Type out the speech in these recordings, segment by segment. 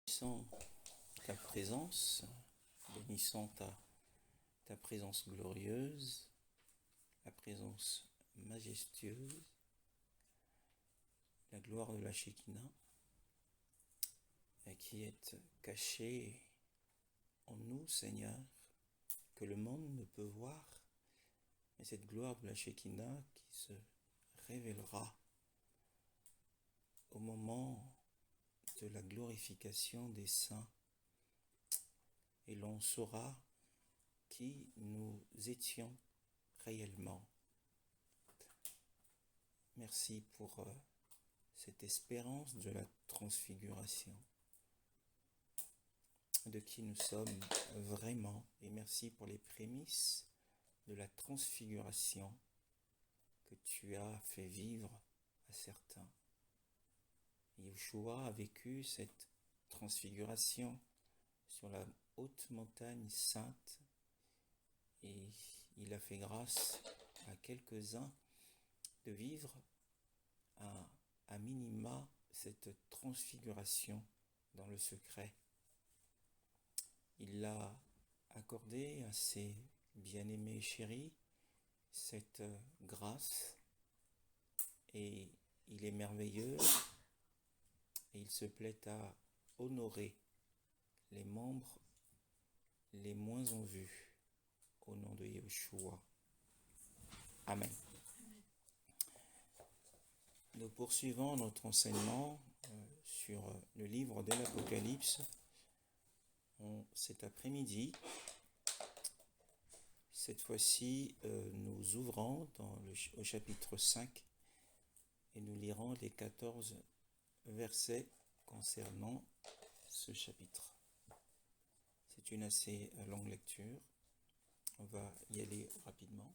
Bénissons ta présence, bénissons ta présence glorieuse, la présence majestueuse, la gloire de la Shekinah, qui est cachée en nous, Seigneur, que le monde ne peut voir, mais cette gloire de la Shekinah qui se révélera au moment de la glorification des saints, et l'on saura qui nous étions réellement. Merci pour cette espérance de la transfiguration, de qui nous sommes vraiment, et merci pour les prémices de la transfiguration que tu as fait vivre à certains. Yeshua a vécu cette transfiguration sur la haute montagne sainte, et il a fait grâce à quelques-uns de vivre à minima cette transfiguration dans le secret. Il l'a accordé à ses bien-aimés chéris, cette grâce, et il est merveilleux, et il se plaît à honorer les membres les moins en vue, au nom de Yeshua. Amen. Nous poursuivons notre enseignement sur le livre de l'Apocalypse. Cet après-midi, cette fois-ci, nous ouvrons au chapitre 5 et nous lirons les 14 versets concernant ce chapitre. C'est une assez longue lecture. On va y aller rapidement.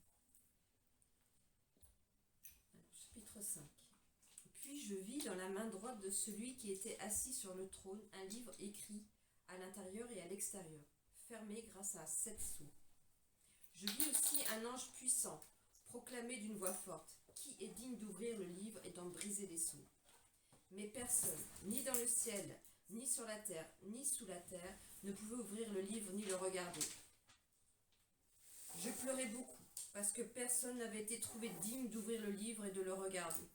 Chapitre 5. Puis je vis dans la main droite de celui qui était assis sur le trône un livre écrit à l'intérieur et à l'extérieur, fermé grâce à 7 sceaux. Je vis aussi un ange puissant proclamer d'une voix forte: qui est digne d'ouvrir le livre et d'en briser les sceaux? Mais personne, ni dans le ciel, ni sur la terre, ni sous la terre, ne pouvait ouvrir le livre ni le regarder. Je pleurais beaucoup, parce que personne n'avait été trouvé digne d'ouvrir le livre et de le regarder.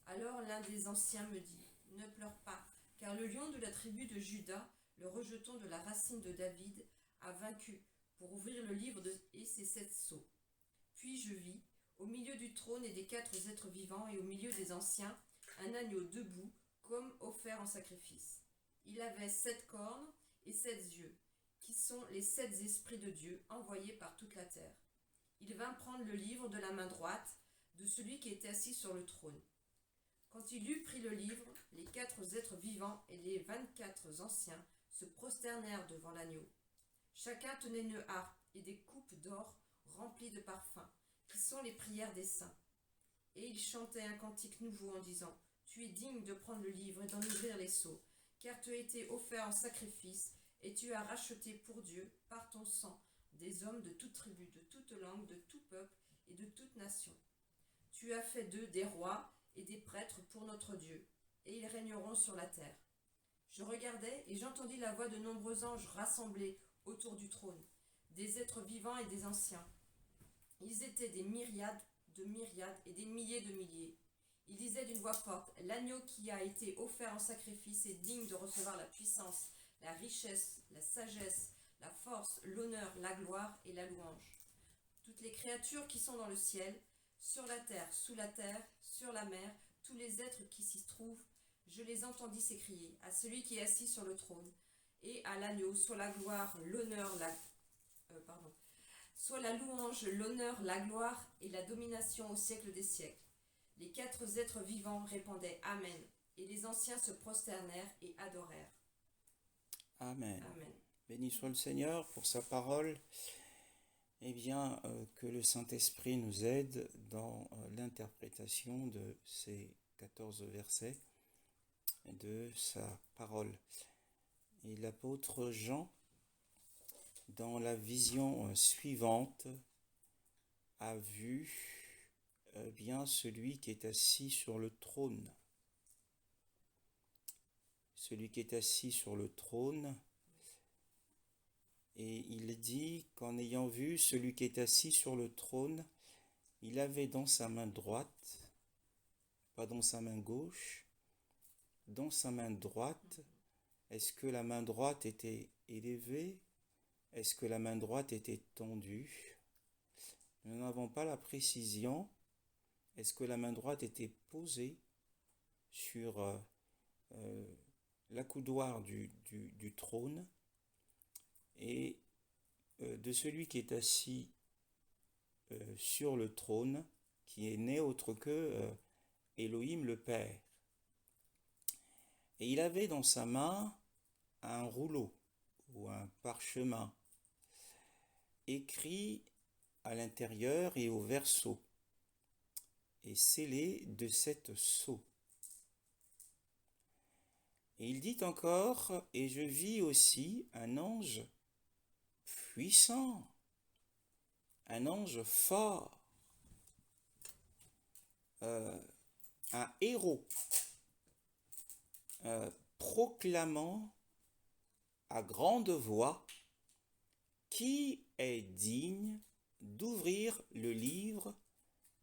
Alors l'un des anciens me dit: ne pleure pas, car le lion de la tribu de Juda, le rejeton de la racine de David, a vaincu pour ouvrir le livre et ses 7 sceaux. Puis je vis, au milieu du trône et des 4 êtres vivants et au milieu des anciens, un agneau debout, comme offert en sacrifice. Il avait 7 cornes et 7 yeux, qui sont les 7 esprits de Dieu envoyés par toute la terre. Il vint prendre le livre de la main droite de celui qui était assis sur le trône. Quand il eut pris le livre, les 4 êtres vivants et les 24 anciens se prosternèrent devant l'agneau. Chacun tenait une harpe et des coupes d'or remplies de parfums, qui sont les prières des saints. Et ils chantaient un cantique nouveau en disant: tu es digne de prendre le livre et d'en ouvrir les sceaux, car tu as été offert en sacrifice, et tu as racheté pour Dieu, par ton sang, des hommes de toute tribu, de toute langue, de tout peuple et de toute nation. Tu as fait d'eux des rois et des prêtres pour notre Dieu, et ils régneront sur la terre. Je regardai et j'entendis la voix de nombreux anges rassemblés autour du trône, des êtres vivants et des anciens. Ils étaient des myriades de myriades et des milliers de milliers. Ils disaient d'une voix forte: l'agneau qui a été offert en sacrifice est digne de recevoir la puissance, la richesse, la sagesse, la force, l'honneur, la gloire et la louange. Toutes les créatures qui sont dans le ciel, sur la terre, sous la terre, sur la mer, tous les êtres qui s'y trouvent, je les entendis s'écrier à celui qui est assis sur le trône et à l'agneau: soit la gloire, l'honneur, soit la louange, l'honneur, la gloire et la domination au siècle des siècles. Les 4 êtres vivants répondaient Amen, et les anciens se prosternèrent et adorèrent. Amen. Amen. Béni soit le Seigneur pour sa parole. Eh bien, que le Saint-Esprit nous aide dans l'interprétation de ces 14 versets de sa parole. Et l'apôtre Jean, dans la vision suivante, a vu bien celui qui est assis sur le trône. celui qui est assis sur le trône. Et il dit qu'en ayant vu celui qui est assis sur le trône, il avait dans sa main droite, pas dans sa main gauche, dans sa main droite. Est-ce que la main droite était élevée? Est-ce que la main droite était tendue? Nous n'avons pas la précision. Est-ce que la main droite était posée sur l'accoudoir du trône et de celui qui est assis sur le trône, qui est né autre que Elohim le Père. Et il avait dans sa main un rouleau ou un parchemin écrit à l'intérieur et au verso et scellé de 7 sceaux. Et il dit encore, et je vis aussi un ange puissant, un ange fort, un héros, proclamant à grande voix qui est digne d'ouvrir le livre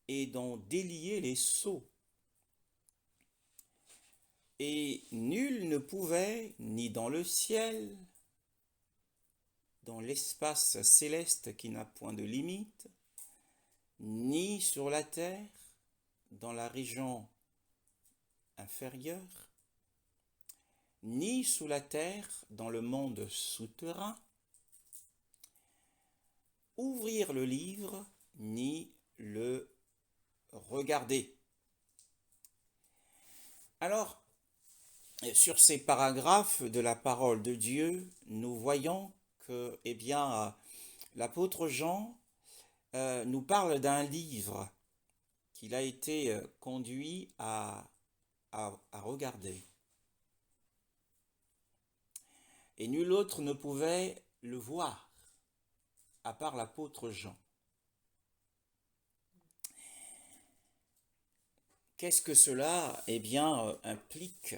et d'en délier les sceaux. Et nul ne pouvait, ni dans le ciel, dans l'espace céleste qui n'a point de limite, ni sur la terre, dans la région inférieure, ni sous la terre, dans le monde souterrain, ouvrir le livre, ni le regarder. Alors, sur ces paragraphes de la parole de Dieu, nous voyons que, l'apôtre Jean nous parle d'un livre qu'il a été conduit à regarder. Et nul autre ne pouvait le voir, à part l'apôtre Jean. Qu'est-ce que cela, implique?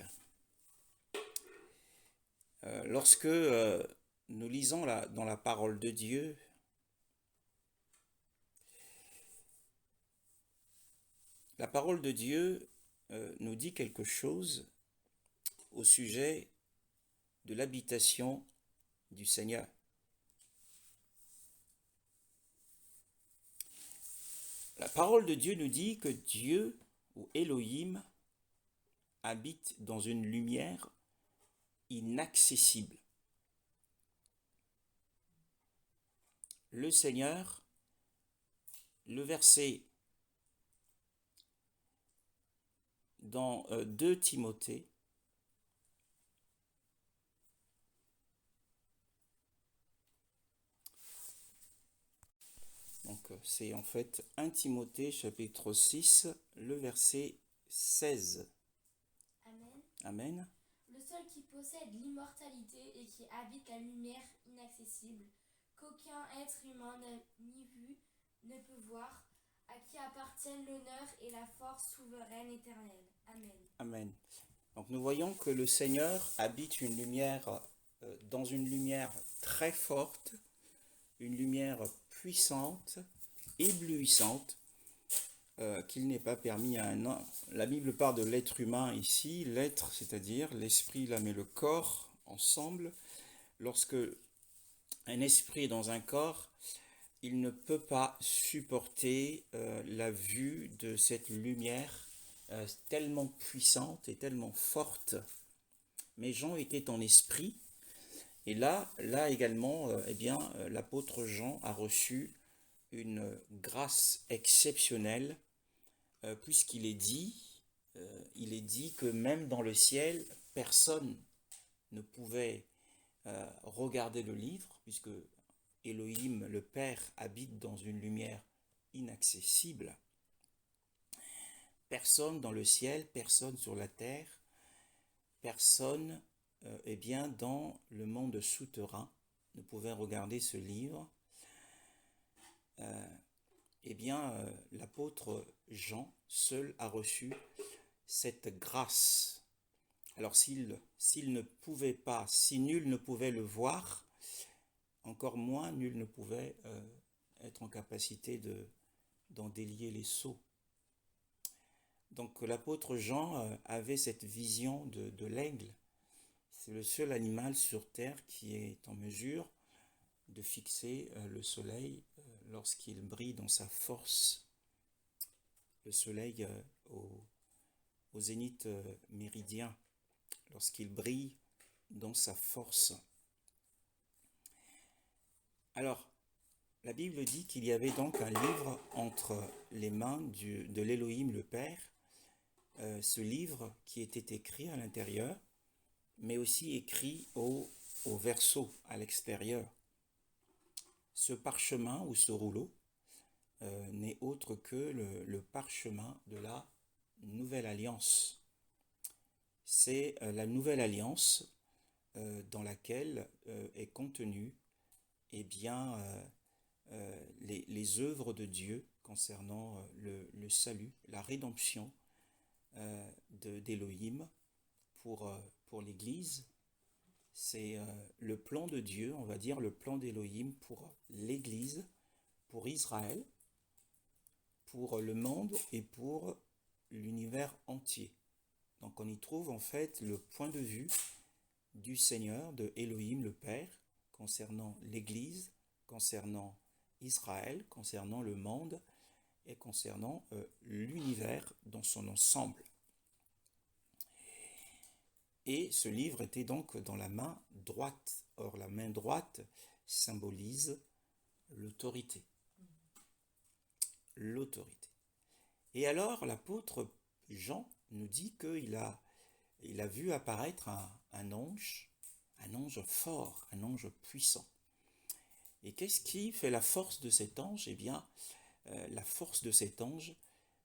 Lorsque nous lisons dans la parole de Dieu, la parole de Dieu nous dit quelque chose au sujet de l'habitation du Seigneur. La parole de Dieu nous dit que Dieu, ou Elohim, habite dans une lumière inaccessible. Le Seigneur, le verset dans 2 Timothée, donc c'est en fait 1 Timothée chapitre 6, le verset 16. Amen. Amen. Le seul qui possède l'immortalité et qui habite la lumière inaccessible, qu'aucun être humain n'a ni vu, ne peut voir, à qui appartiennent l'honneur et la force souveraine éternelle. Amen. Amen. Donc nous voyons que le Seigneur habite une lumière, dans une lumière très forte, une lumière puissante, éblouissante, qu'il n'est pas permis à un homme. La Bible parle de l'être humain ici, l'être, c'est-à-dire l'esprit, l'âme et le corps ensemble. Lorsque un esprit est dans un corps, il ne peut pas supporter la vue de cette lumière tellement puissante et tellement forte. Mais Jean était en esprit, et là également, l'apôtre Jean a reçu une grâce exceptionnelle, puisqu'il est dit que même dans le ciel, personne ne pouvait regarder le livre, puisque Elohim, le Père, habite dans une lumière inaccessible. Personne dans le ciel, personne sur la terre, personne dans le monde souterrain ne pouvait regarder ce livre. L'apôtre Jean seul a reçu cette grâce. Alors s'il ne pouvait pas, si nul ne pouvait le voir, encore moins nul ne pouvait être en capacité d'en délier les sceaux. Donc l'apôtre Jean avait cette vision de l'aigle. C'est le seul animal sur terre qui est en mesure de fixer le soleil lorsqu'il brille dans sa force. Le soleil au zénith méridien, lorsqu'il brille dans sa force. Alors, la Bible dit qu'il y avait donc un livre entre les mains de l'Élohim le Père, ce livre qui était écrit à l'intérieur, mais aussi écrit au verso, à l'extérieur. Ce parchemin ou ce rouleau n'est autre que le parchemin de la Nouvelle Alliance. C'est la Nouvelle Alliance dans laquelle est contenu les œuvres de Dieu concernant le salut, la rédemption d'Élohim pour l'Église. C'est le plan de Dieu, on va dire le plan d'Élohim pour l'Église, pour Israël, pour le monde et pour l'univers entier. Donc on y trouve en fait le point de vue du Seigneur, de Élohim le Père, concernant l'Église, concernant Israël, concernant le monde et concernant l'univers dans son ensemble. Et ce livre était donc dans la main droite. Or, la main droite symbolise l'autorité. L'autorité. Et alors, l'apôtre Jean nous dit qu'il a vu apparaître un ange fort, un ange puissant. Et qu'est-ce qui fait la force de cet ange? Eh bien, la force de cet ange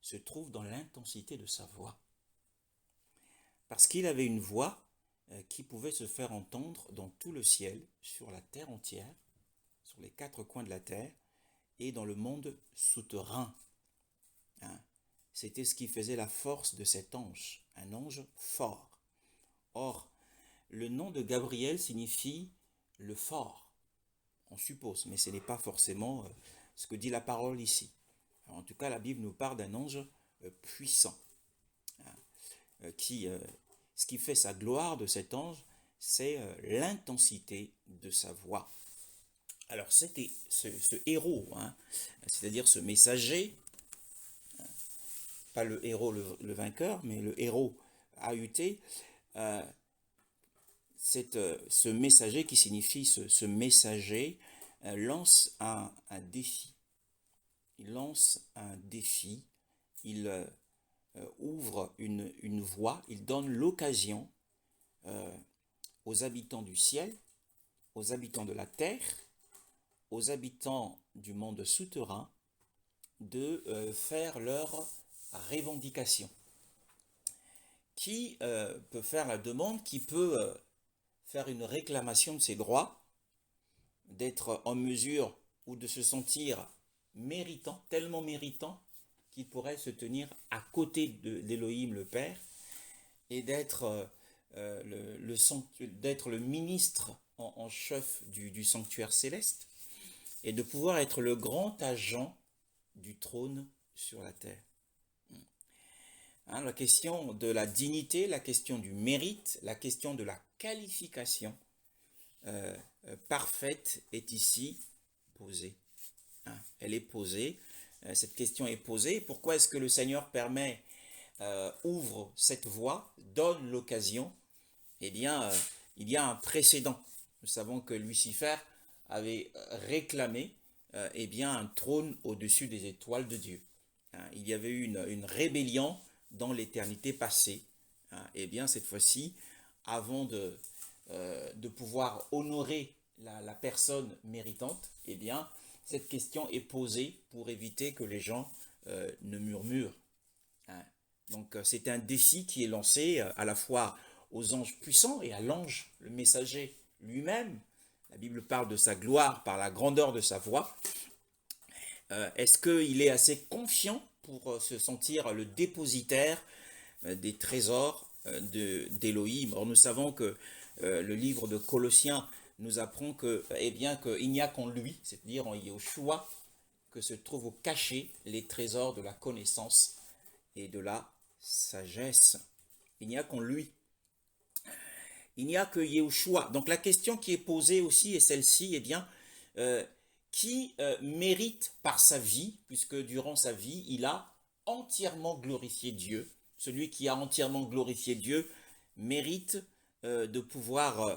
se trouve dans l'intensité de sa voix. Parce qu'il avait une voix qui pouvait se faire entendre dans tout le ciel, sur la terre entière, sur les 4 coins de la terre, et dans le monde souterrain. C'était ce qui faisait la force de cet ange, un ange fort. Or, le nom de Gabriel signifie le fort, on suppose, mais ce n'est pas forcément ce que dit la parole ici. Alors, en tout cas, la Bible nous parle d'un ange puissant, ce qui fait sa gloire de cet ange, c'est l'intensité de sa voix. Alors c'était ce héros, c'est-à-dire ce messager, pas le héros le vainqueur, mais le héros AUT, ce messager qui signifie ce messager lance un défi. Il lance un défi, il ouvre une voie, il donne l'occasion aux habitants du ciel, aux habitants de la terre, aux habitants du monde souterrain de faire leur revendication. Qui peut faire la demande, qui peut faire une réclamation de ses droits, d'être en mesure ou de se sentir méritant, tellement méritant, qu'il pourrait se tenir à côté d'Élohim le Père et d'être le ministre en chef du sanctuaire céleste et de pouvoir être le grand agent du trône sur la terre. La question de la dignité, la question du mérite, la question de la qualification parfaite est ici posée. Elle est posée. Cette question est posée. Pourquoi est-ce que le Seigneur ouvre cette voie, donne l'occasion? Eh bien, il y a un précédent. Nous savons que Lucifer avait réclamé un trône au-dessus des étoiles de Dieu. Il y avait eu une rébellion dans l'éternité passée. Eh bien, cette fois-ci, avant de pouvoir honorer la personne méritante, eh bien, cette question est posée pour éviter que les gens ne murmurent. Donc, c'est un défi qui est lancé à la fois aux anges puissants et à l'ange, le messager lui-même. La Bible parle de sa gloire par la grandeur de sa voix. Est-ce qu'il est assez confiant pour se sentir le dépositaire des trésors d'Élohim. Or, nous savons que le livre de Colossiens nous apprend que, eh bien, qu'il n'y a qu'en lui, c'est-à-dire en Yahushua, que se trouvent cachés les trésors de la connaissance et de la sagesse. Il n'y a qu'en lui. Il n'y a que Yahushua. Donc la question qui est posée aussi est celle-ci, eh bien, qui mérite par sa vie, puisque durant sa vie, il a entièrement glorifié Dieu. Celui qui a entièrement glorifié Dieu mérite de pouvoir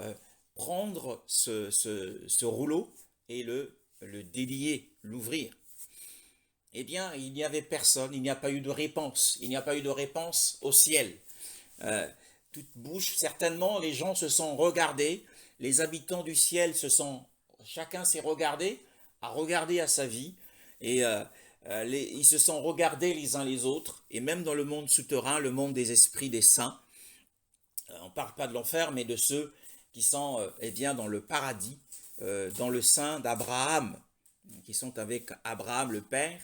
prendre ce rouleau et le délier, l'ouvrir. Eh bien, il n'y avait personne, il n'y a pas eu de réponse. Il n'y a pas eu de réponse au ciel. Toute bouche, certainement, les gens se sont regardés, les habitants du ciel chacun s'est regardé, a regardé à sa vie, et ils se sont regardés les uns les autres, et même dans le monde souterrain, le monde des esprits des saints, on ne parle pas de l'enfer, mais de ceux qui sont eh bien, dans le paradis, dans le sein d'Abraham, qui sont avec Abraham le Père.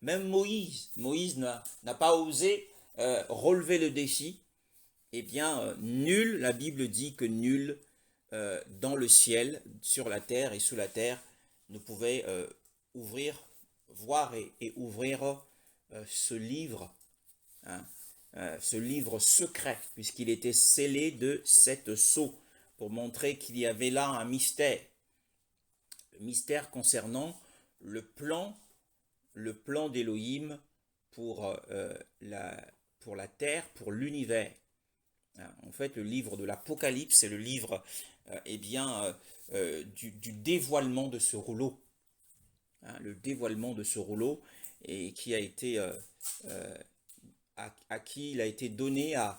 Même Moïse n'a pas osé relever le défi. Eh bien, nul, la Bible dit que nul dans le ciel, sur la terre et sous la terre ne pouvait voir et ouvrir ce livre, hein, ce livre secret, puisqu'il était scellé de 7 sceaux, pour montrer qu'il y avait là un mystère. Le mystère concernant le plan d'Élohim pour la terre, pour l'univers. En fait, le livre de l'Apocalypse, c'est le livre du dévoilement de ce rouleau. Le dévoilement de ce rouleau, et qui a été à qui il a été donné à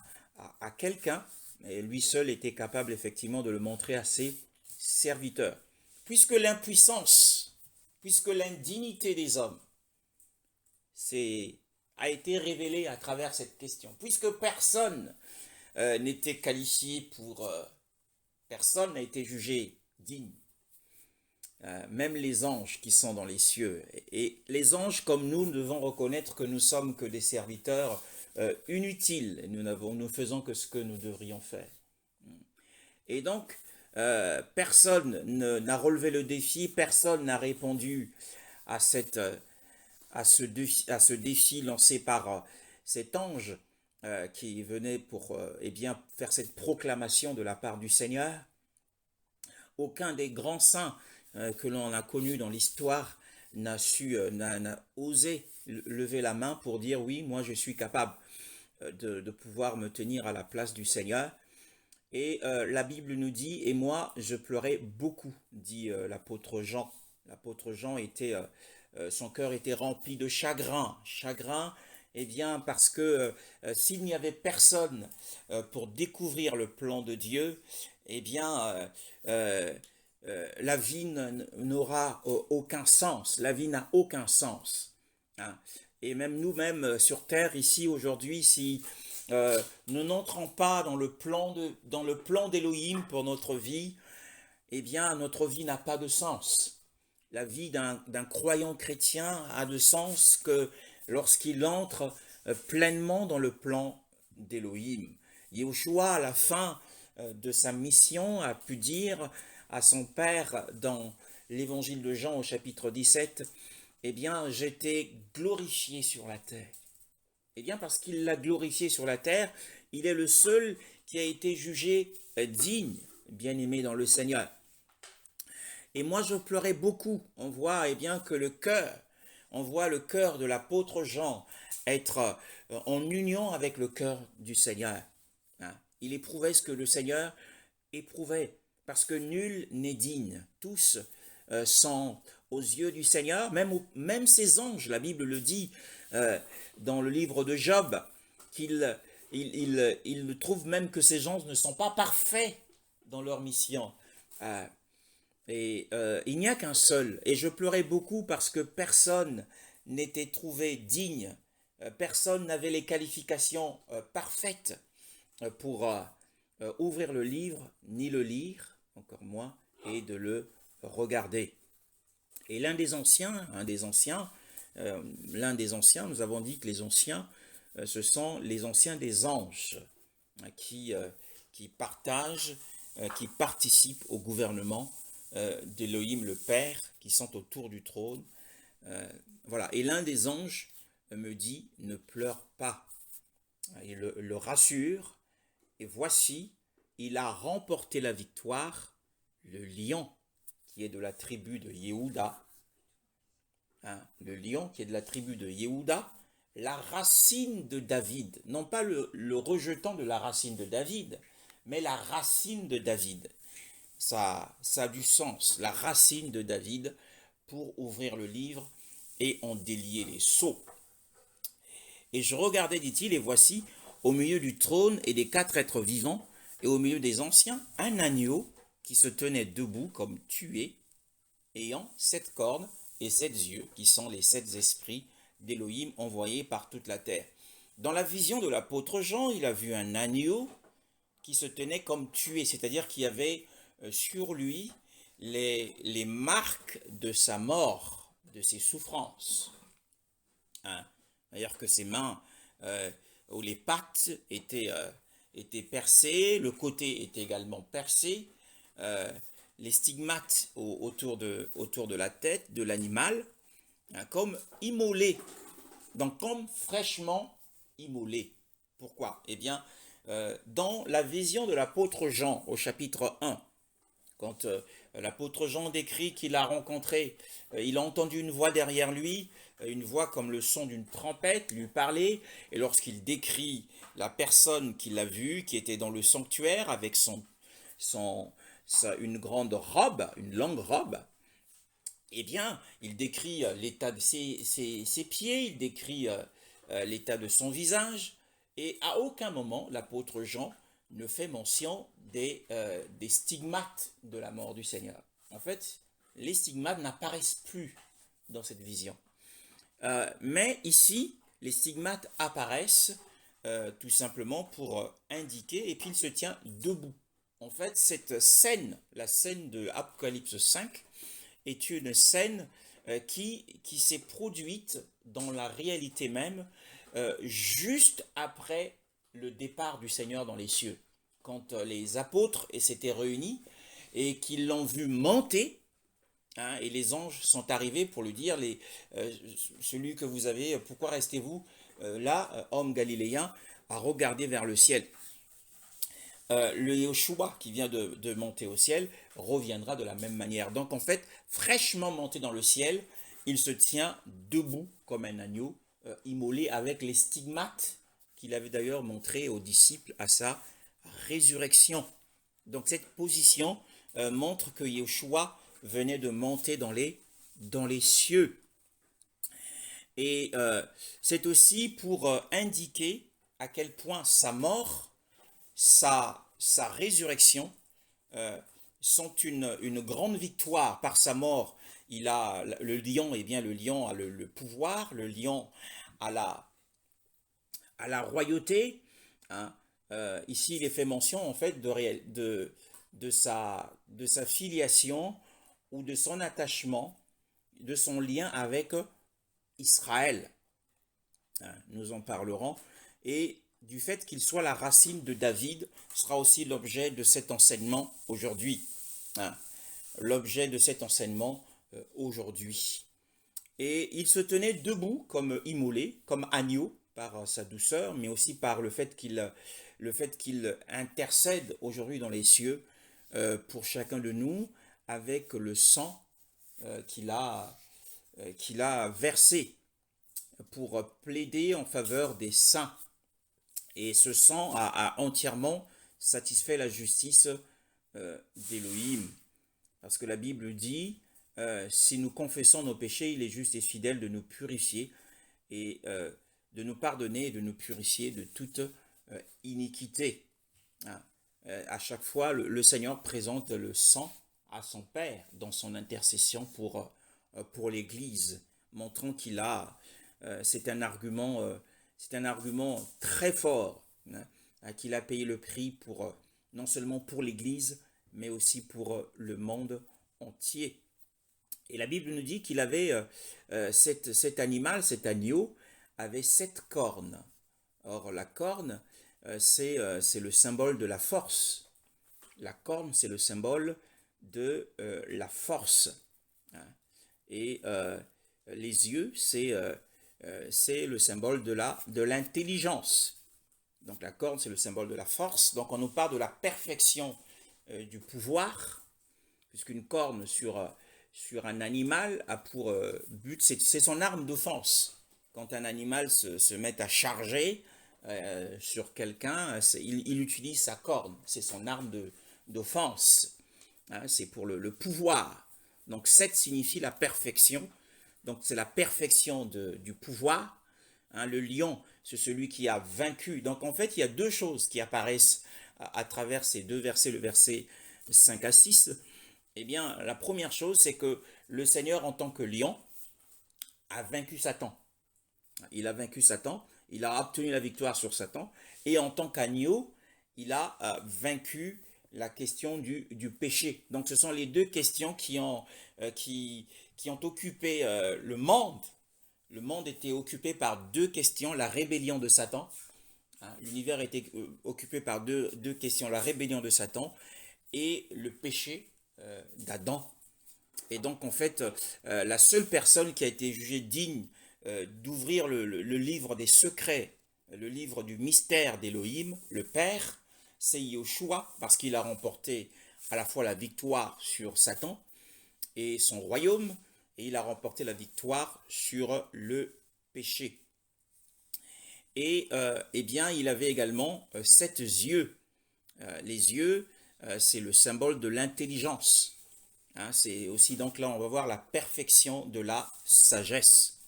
quelqu'un, et lui seul était capable effectivement de le montrer à ses serviteurs. Puisque l'impuissance, puisque l'indignité des hommes a été révélée à travers cette question, puisque personne n'était qualifié personne n'a été jugé digne. Même les anges qui sont dans les cieux. Et les anges, comme nous devons reconnaître que nous sommes que des serviteurs inutiles. Nous ne faisons que ce que nous devrions faire. Et donc, personne n'a relevé le défi, personne n'a répondu à ce défi lancé par cet ange qui venait pour faire cette proclamation de la part du Seigneur. Aucun des grands saints que l'on a connus dans l'histoire n'a osé lever la main pour dire oui, moi je suis capable de pouvoir me tenir à la place du Seigneur. Et la Bible nous dit, et moi je pleurais beaucoup, dit l'apôtre Jean. L'apôtre Jean son cœur était rempli de chagrin. Chagrin, eh bien parce que s'il n'y avait personne pour découvrir le plan de Dieu, eh bien la vie n'aura aucun sens. La vie n'a aucun sens. Hein. Et même nous-mêmes sur terre ici aujourd'hui, si nous n'entrons pas dans le plan d'Élohim pour notre vie, eh bien notre vie n'a pas de sens. La vie d'un croyant chrétien a de sens que lorsqu'il entre pleinement dans le plan d'Élohim. Yahushua, à la fin de sa mission, a pu dire à son Père dans l'évangile de Jean au chapitre 17, eh bien, j'étais glorifié sur la terre. Eh bien, parce qu'il l'a glorifié sur la terre, il est le seul qui a été jugé digne, bien-aimé dans le Seigneur. Et moi, je pleurais beaucoup. On voit que le cœur de l'apôtre Jean être en union avec le cœur du Seigneur. Il éprouvait ce que le Seigneur éprouvait, parce que nul n'est digne. Tous sont aux yeux du Seigneur, même ces anges, la Bible le dit dans le livre de Job, qu'il trouve même que ces gens ne sont pas parfaits dans leur mission. Il n'y a qu'un seul. Et je pleurais beaucoup parce que personne n'était trouvé digne. Personne n'avait les qualifications parfaites pour ouvrir le livre, ni le lire, encore moins, et de le regarder. Et l'un des anciens, nous avons dit que les anciens, ce sont les anciens des anges. qui partagent, qui participent au gouvernement d'Élohim le Père, qui sont autour du trône. Voilà. Et l'un des anges me dit, ne pleure pas. Il le rassure, et voici, il a remporté la victoire, le lion qui est de la tribu de Yehuda, le lion qui est de la tribu de Yehuda, la racine de David, non pas le rejetant de la racine de David, mais la racine de David. Ça a du sens, la racine de David, pour ouvrir le livre et en délier les sceaux. Et je regardais, dit-il, et voici, au milieu du trône et des 4 êtres vivants, et au milieu des anciens, un agneau qui se tenait debout comme tué, ayant 7 cornes et 7 yeux, qui sont les 7 esprits d'Élohim envoyés par toute la terre. Dans la vision de l'apôtre Jean, il a vu un agneau qui se tenait comme tué, c'est-à-dire qu'il y avait sur lui les marques de sa mort, de ses souffrances. D'ailleurs que ses mains ou les pattes étaient percées, le côté était également percé, les stigmates autour de la tête de l'animal, comme immolé, donc comme fraîchement immolé. Pourquoi? Eh bien, dans la vision de l'apôtre Jean au chapitre 1, quand l'apôtre Jean décrit qu'il a rencontré, il a entendu une voix derrière lui, une voix comme le son d'une trompette lui parler, et lorsqu'il décrit la personne qu'il a vue, qui était dans le sanctuaire avec une grande robe, une longue robe, eh bien, il décrit l'état de ses pieds, il décrit l'état de son visage, et à aucun moment l'apôtre Jean ne fait mention des stigmates de la mort du Seigneur. En fait, les stigmates n'apparaissent plus dans cette vision. Mais ici, les stigmates apparaissent tout simplement pour indiquer, et puis il se tient debout. En fait, cette scène, la scène de Apocalypse 5, est une scène qui s'est produite dans la réalité même, juste après le départ du Seigneur dans les cieux. Quand les apôtres s'étaient réunis et qu'ils l'ont vu monter, et les anges sont arrivés pour lui dire, celui que vous avez, pourquoi restez-vous là, homme galiléen, à regarder vers le ciel? Le Yoshua qui vient de monter au ciel reviendra de la même manière. Donc en fait, fraîchement monté dans le ciel, il se tient debout comme un agneau, immolé avec les stigmates qu'il avait d'ailleurs montré aux disciples à sa résurrection. Donc cette position montre que Yoshua venait de monter dans les cieux. Et c'est aussi pour indiquer à quel point sa mort, sa résurrection sont une grande victoire. Par sa mort, il a le lion, et bien le lion a le pouvoir, le lion a la royauté. Ici, il est fait mention en fait de sa filiation ou de son attachement, de son lien avec Israël. Nous en parlerons. Et du fait qu'il soit la racine de David sera aussi l'objet de cet enseignement aujourd'hui. L'objet de cet enseignement aujourd'hui. Et il se tenait debout comme immolé, comme agneau, par sa douceur, mais aussi par le fait qu'il intercède aujourd'hui dans les cieux pour chacun de nous avec le sang qu'il a versé pour plaider en faveur des saints. Et ce sang a entièrement satisfait la justice d'Élohim. Parce que la Bible dit, si nous confessons nos péchés, il est juste et fidèle de nous purifier et de nous pardonner et de nous purifier de toute iniquité. À chaque fois, le Seigneur présente le sang à son Père dans son intercession pour l'Église, montrant qu'il a, c'est un argument très fort, qu'il a payé le prix non seulement pour l'Église, mais aussi pour le monde entier. Et la Bible nous dit qu'il avait cet animal, cet agneau, avait 7 cornes. Or, la corne, c'est le symbole de la force. La corne, c'est le symbole de la force. Hein. Et les yeux, c'est le symbole de l'intelligence. Donc la corne, c'est le symbole de la force. Donc on nous parle de la perfection du pouvoir, puisqu'une corne sur un animal a pour but, c'est son arme d'offense. Quand un animal se met à charger sur quelqu'un, il utilise sa corne, c'est son arme d'offense. Hein, c'est pour le pouvoir. Donc 7 signifie la perfection. Donc c'est la perfection du pouvoir. Hein, le lion, c'est celui qui a vaincu. Donc en fait, il y a deux choses qui apparaissent à travers ces deux versets, le verset 5 à 6. Eh bien, la première chose, c'est que le Seigneur, en tant que lion, a vaincu Satan. Il a vaincu Satan, il a obtenu la victoire sur Satan, et en tant qu'agneau, il a vaincu la question du péché. Donc ce sont les deux questions qui ont occupé le monde. Le monde était occupé par deux questions, la rébellion de Satan. Hein, l'univers était occupé par deux questions, la rébellion de Satan et le péché d'Adam. Et donc en fait, la seule personne qui a été jugée digne d'ouvrir le livre des secrets, le livre du mystère d'Élohim, le Père, c'est Yahushua, parce qu'il a remporté à la fois la victoire sur Satan et son royaume, et il a remporté la victoire sur le péché. Et eh bien, il avait également 7 yeux. Les yeux, c'est le symbole de l'intelligence. Hein, c'est aussi, donc là, on va voir la perfection de la sagesse,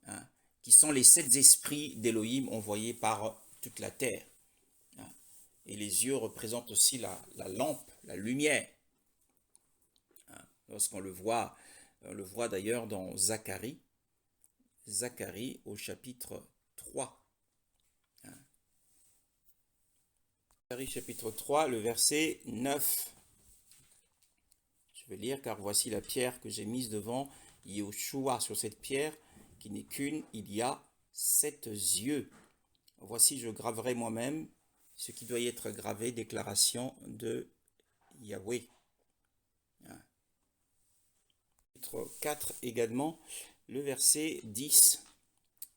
hein, qui sont les 7 esprits d'Élohim envoyés par toute la terre. Hein. Et les yeux représentent aussi la lampe, la lumière. Hein. Lorsqu'on le voit, on le voit d'ailleurs dans Zacharie au chapitre 3. Hein. Zacharie chapitre 3, le verset 9. Je vais lire, car voici la pierre que j'ai mise devant Yahushua. Sur cette pierre, qui n'est qu'une, il y a 7 yeux. Voici, je graverai moi-même ce qui doit y être gravé, déclaration de Yahweh. Chapitre 4 également, le verset 10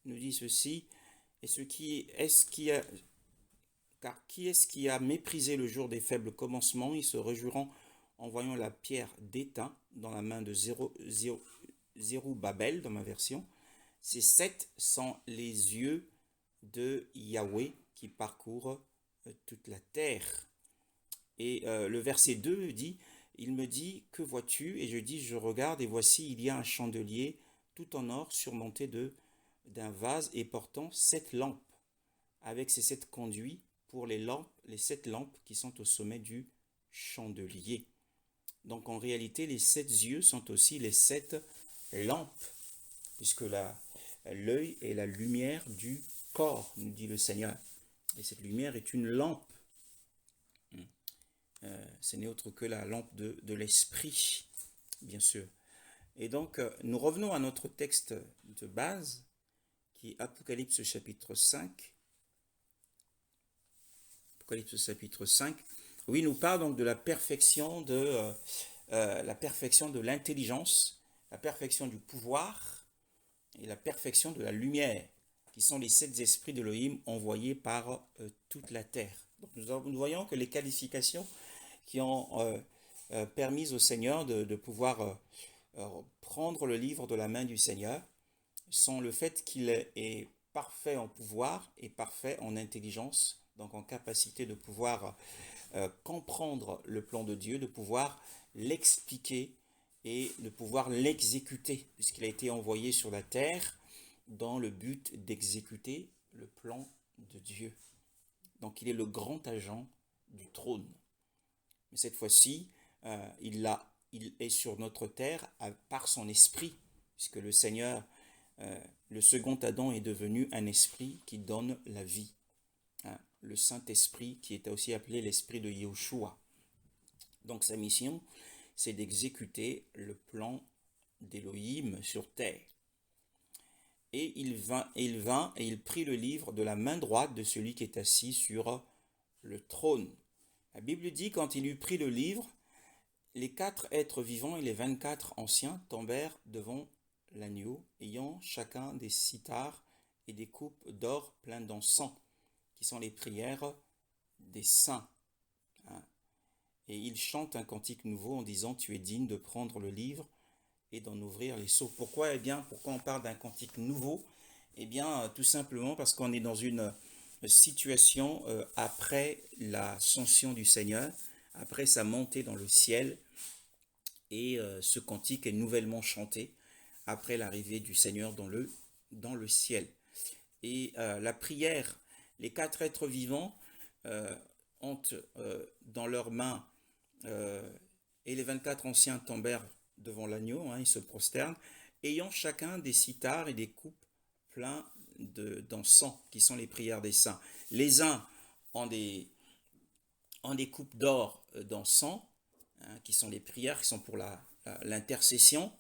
nous dit ceci, et car qui est-ce qui a méprisé le jour des faibles commencements? Ils se réjouiront en voyant la pierre d'étain dans la main de Zérubbabel, dans ma version. Ces 7 sont les yeux de Yahweh qui parcourent toute la terre. Et le verset 2 dit, il me dit, que vois-tu? Et je dis, je regarde, et voici, il y a un chandelier tout en or surmonté d'un vase et portant 7 lampes, avec ces 7 conduits pour les 7 lampes qui sont au sommet du chandelier. Donc en réalité, les 7 yeux sont aussi les 7 lampes, puisque l'œil est la lumière du corps, nous dit le Seigneur. Et cette lumière est une lampe. Ce n'est autre que la lampe de l'esprit, bien sûr. Et donc, nous revenons à notre texte de base, qui est Apocalypse chapitre 5. Apocalypse chapitre 5. Oui, il nous parle donc de la perfection de l'intelligence, la perfection du pouvoir et la perfection de la lumière, qui sont les 7 esprits d'Élohim envoyés par toute la terre. Donc nous voyons que les qualifications qui ont permis au Seigneur de pouvoir prendre le livre de la main du Seigneur sont le fait qu'il est parfait en pouvoir et parfait en intelligence, donc en capacité de pouvoir comprendre le plan de Dieu, de pouvoir l'expliquer et de pouvoir l'exécuter, puisqu'il a été envoyé sur la terre dans le but d'exécuter le plan de Dieu. Donc il est le grand agent du trône. Mais cette fois-ci, il est sur notre terre par son esprit, puisque le Seigneur, le second Adam est devenu un esprit qui donne la vie. Hein, le Saint-Esprit qui est aussi appelé l'Esprit de Yahushua. Donc sa mission, c'est d'exécuter le plan d'Élohim sur terre. Et il vint et il prit le livre de la main droite de celui qui est assis sur le trône. La Bible dit, quand il eut pris le livre, les 4 êtres vivants et les 24 anciens tombèrent devant l'agneau, ayant chacun des cithars et des coupes d'or pleines d'encens, qui sont les prières des saints. Et ils chantent un cantique nouveau en disant, tu es digne de prendre le livre et d'en ouvrir les sceaux. Pourquoi? Eh bien, pourquoi on parle d'un cantique nouveau? Eh bien, tout simplement parce qu'on est dans une situation après l'ascension du Seigneur, après sa montée dans le ciel, et ce cantique est nouvellement chanté après l'arrivée du Seigneur dans le ciel. Et la prière, les 4 êtres vivants ont dans leurs mains, et les 24 anciens tombèrent devant l'agneau, ils se prosternent, ayant chacun des cithars et des coupes pleins d'encens, qui sont les prières des saints. Les uns ont des coupes d'or d'encens, qui sont les prières qui sont pour l'intercession.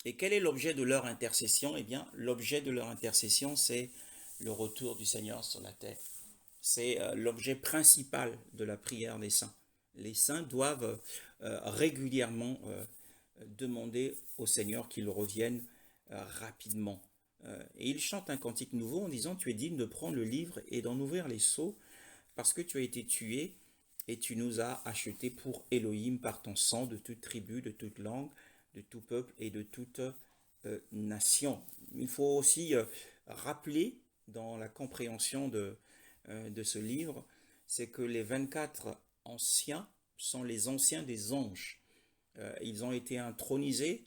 Et quel est l'objet de leur intercession? Eh bien, l'objet de leur intercession, c'est le retour du Seigneur sur la terre. C'est l'objet principal de la prière des saints. Les saints doivent régulièrement demander au Seigneur qu'il revienne rapidement. Et ils chantent un cantique nouveau en disant, tu es digne de prendre le livre et d'en ouvrir les sceaux, parce que tu as été tué et tu nous as achetés pour Elohim par ton sang de toute tribu, de toute langue, de tout peuple et de toute nation. Il faut aussi rappeler dans la compréhension de ce livre, c'est que les 24 anciens sont les anciens des anges. Ils ont été intronisés,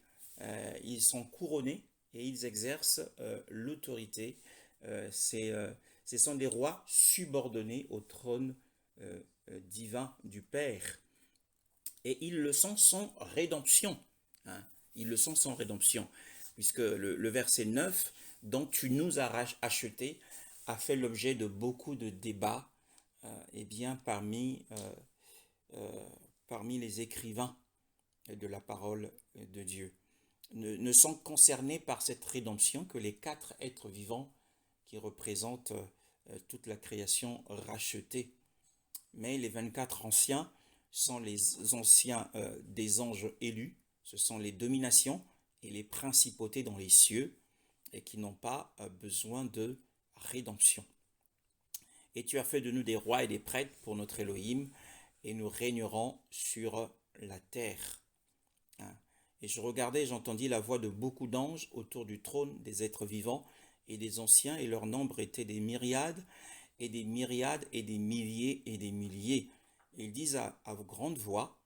ils sont couronnés et ils exercent l'autorité. Ce sont des rois subordonnés au trône divin du Père. Et ils le sont sans rédemption. Ils le sont sans rédemption. Puisque le verset 9, dont tu nous as achetés, a fait l'objet de beaucoup de débats parmi les écrivains de la parole de Dieu. Ne sont concernés par cette rédemption que les 4 êtres vivants qui représentent toute la création rachetée. Mais les 24 anciens sont les anciens des anges élus, ce sont les dominations et les principautés dans les cieux et qui n'ont pas besoin de rédemption. Et tu as fait de nous des rois et des prêtres pour notre Elohim, et nous régnerons sur la terre. Et je regardais, j'entendis la voix de beaucoup d'anges autour du trône des êtres vivants et des anciens, et leur nombre était des myriades et des myriades et des milliers et des milliers. Et ils disent à grande voix,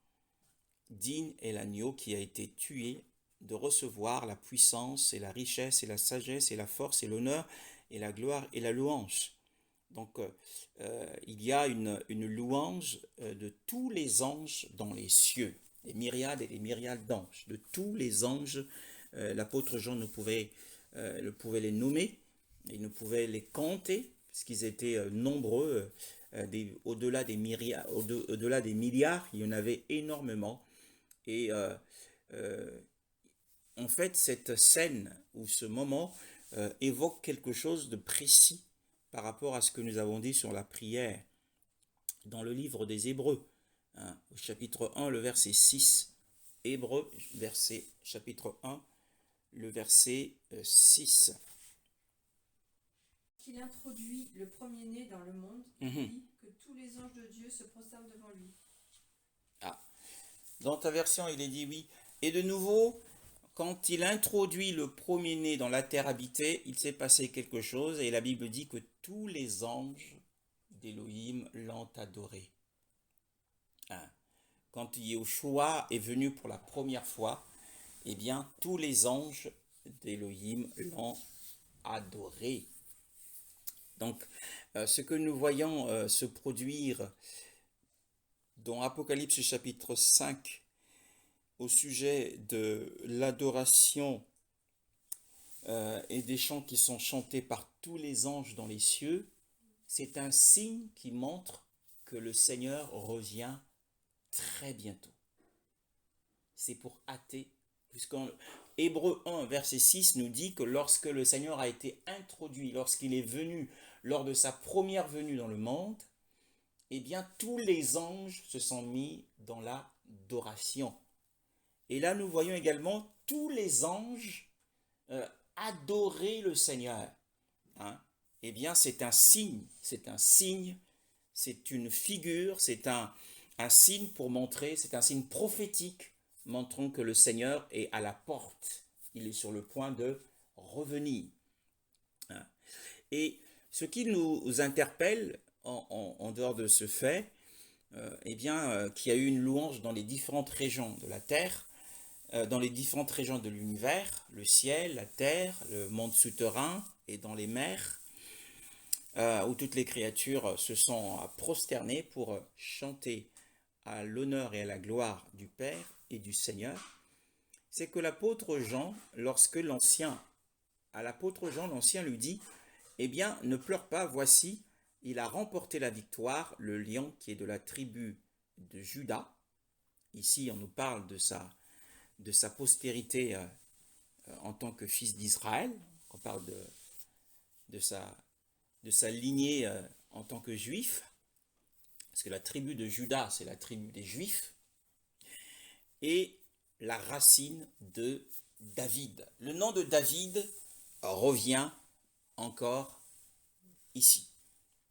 digne est l'agneau qui a été tué de recevoir la puissance et la richesse et la sagesse et la force et l'honneur et la gloire et la louange. Donc, il y a une louange de tous les anges dans les cieux, des myriades et des myriades d'anges, de tous les anges. L'apôtre Jean ne pouvait les nommer, il ne pouvait les compter, puisqu'ils étaient nombreux, au-delà des milliards, il y en avait énormément. Et en fait, cette scène ou ce moment évoque quelque chose de précis par rapport à ce que nous avons dit sur la prière dans le livre des Hébreux, au chapitre 1, le verset 6. Hébreux, chapitre 1, le verset 6. Qu'il introduit le premier-né dans le monde, dit que tous les anges de Dieu se prosternent devant lui. Dans ta version, il est dit oui. Et de nouveau, quand il introduit le premier-né dans la terre habitée, il s'est passé quelque chose et la Bible dit que tous les anges d'Élohim l'ont adoré. Quand Yeshua est venu pour la première fois, eh bien, tous les anges d'Élohim l'ont adoré. Donc, ce que nous voyons se produire dans Apocalypse chapitre 5, au sujet de l'adoration et des chants qui sont chantés par tous les anges dans les cieux, c'est un signe qui montre que le Seigneur revient très bientôt. C'est pour hâter Puisqu'en Hébreux 1, verset 6 nous dit que lorsque le Seigneur a été introduit, lorsqu'il est venu, lors de sa première venue dans le monde, eh bien tous les anges se sont mis dans l'adoration. Et là nous voyons également tous les anges adorer le Seigneur. Hein? Eh bien c'est un signe, c'est une figure, c'est un signe pour montrer, c'est un signe prophétique montrant que le Seigneur est à la porte. Il est sur le point de revenir. Et ce qui nous interpelle en dehors de ce fait, eh bien, qu'il y a eu une louange dans les différentes régions de la terre, dans les différentes régions de l'univers, le ciel, la terre, le monde souterrain et dans les mers, où toutes les créatures se sont prosternées pour chanter à l'honneur et à la gloire du Père et du Seigneur, c'est que l'apôtre Jean, l'Ancien lui dit, eh bien, ne pleure pas, voici, il a remporté la victoire, le lion qui est de la tribu de Juda. Ici, on nous parle de sa postérité en tant que fils d'Israël. On parle de sa lignée en tant que juif. Parce que la tribu de Juda, c'est la tribu des Juifs. Et la racine de David. Le nom de David revient encore ici.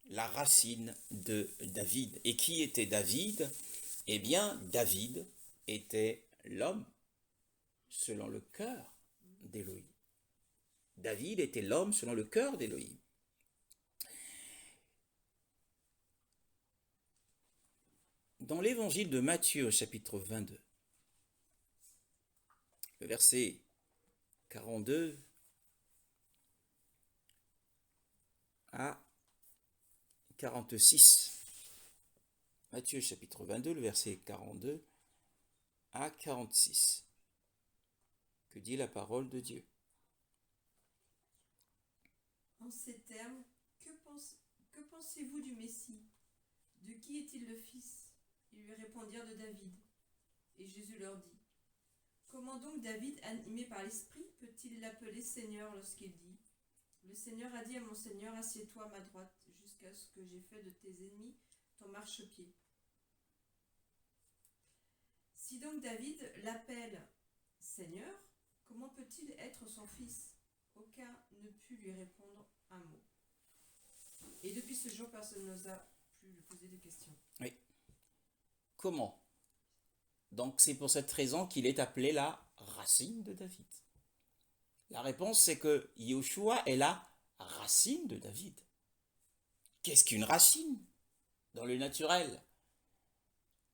La racine de David. Et qui était David? Eh bien, David était l'homme selon le cœur d'Élohim. David était l'homme selon le cœur d'Élohim. Dans l'évangile de Matthieu, chapitre 22, le verset 42 à 46. Matthieu, chapitre 22, le verset 42 à 46. Que dit la parole de Dieu? En ces termes, que pensez-vous du Messie? De qui est-il le fils? Ils lui répondirent de David. Et Jésus leur dit, comment donc David, animé par l'Esprit, peut-il l'appeler Seigneur lorsqu'il dit, le Seigneur a dit à mon Seigneur, assieds-toi à ma droite, jusqu'à ce que j'ai fait de tes ennemis ton marchepied. Si donc David l'appelle Seigneur, comment peut-il être son fils? Aucun ne put lui répondre un mot. Et depuis ce jour, personne n'osa plus lui poser de questions. Oui. Comment? Donc c'est pour cette raison qu'il est appelé la racine de David. La réponse c'est que Yahushua est la racine de David. Qu'est-ce qu'une racine dans le naturel?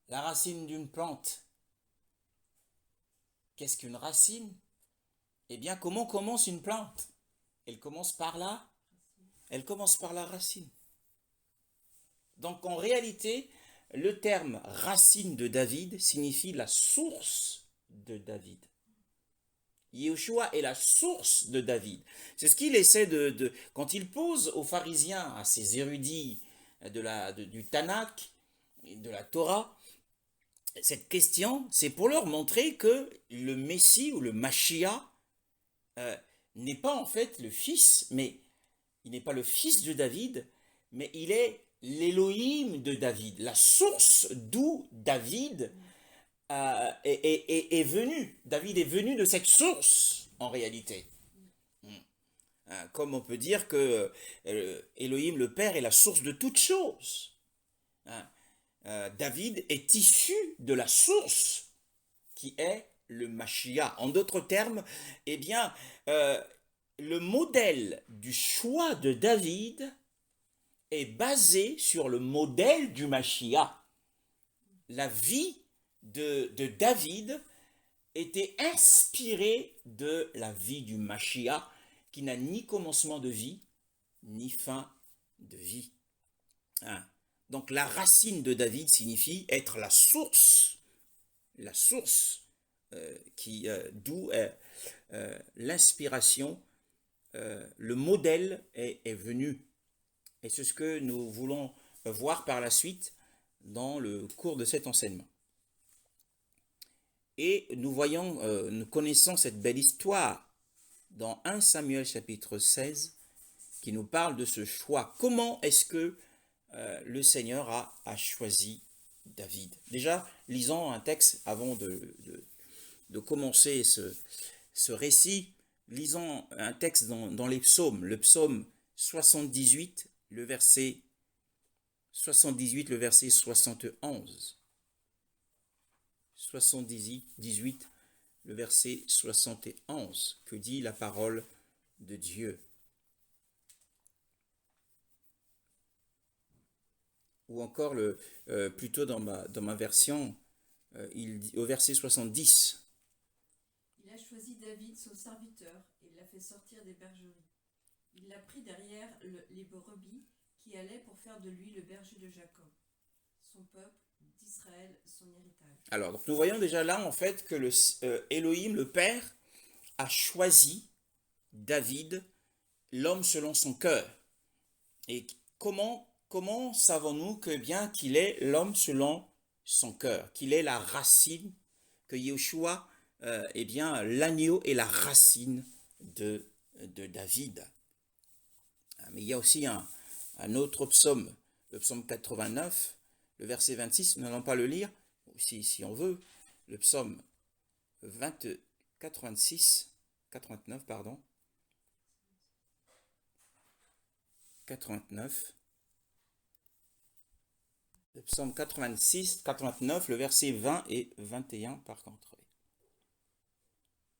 La racine d'une plante. Qu'est-ce qu'une racine? Eh bien, comment commence une plante? Elle commence par la racine. Donc en réalité, le terme racine de David signifie la source de David. Yahushua est la source de David. C'est ce qu'il essaie quand il pose aux pharisiens, à ces érudits du Tanakh, de la Torah, cette question, c'est pour leur montrer que le Messie ou le Mashiach n'est pas en fait le fils, mais il n'est pas le fils de David, mais il est l'Élohim de David, la source d'où David est venu. David est venu de cette source, en réalité. Comme on peut dire que Elohim, le Père, est la source de toutes choses. David est issu de la source qui est le Mashiach. En d'autres termes, eh bien, le modèle du choix de David est basé sur le modèle du Mashiach. La vie de David était inspirée de la vie du Mashiach, qui n'a ni commencement de vie, ni fin de vie. Donc la racine de David signifie être la source d'où l'inspiration, le modèle est venu. Et c'est ce que nous voulons voir par la suite dans le cours de cet enseignement. Et nous connaissons cette belle histoire dans 1 Samuel chapitre 16 qui nous parle de ce choix. Comment est-ce que le Seigneur a choisi David? Déjà, lisons un texte avant de commencer ce récit. Lisons un texte dans les psaumes, le psaume 78, le verset 78, le verset 71. 78, le verset 71, que dit la parole de Dieu. Ou encore, plutôt dans ma version, il dit, au verset 70. Il a choisi David, son serviteur, et l'a fait sortir des bergeries. Il l'a pris derrière les brebis qui allaient pour faire de lui le berger de Jacob, son peuple, d'Israël, son héritage. Alors, donc nous voyons déjà là, en fait, que Elohim, le Père, a choisi David, l'homme selon son cœur. Et comment savons-nous que bien qu'il est l'homme selon son cœur, qu'il est la racine, que Yeshua, l'agneau est la racine de David. Mais il y a aussi un autre psaume, le psaume 89, le verset 26, nous n'allons pas le lire, si on veut, le psaume 89, le psaume 89, le verset 20 et 21 par contre.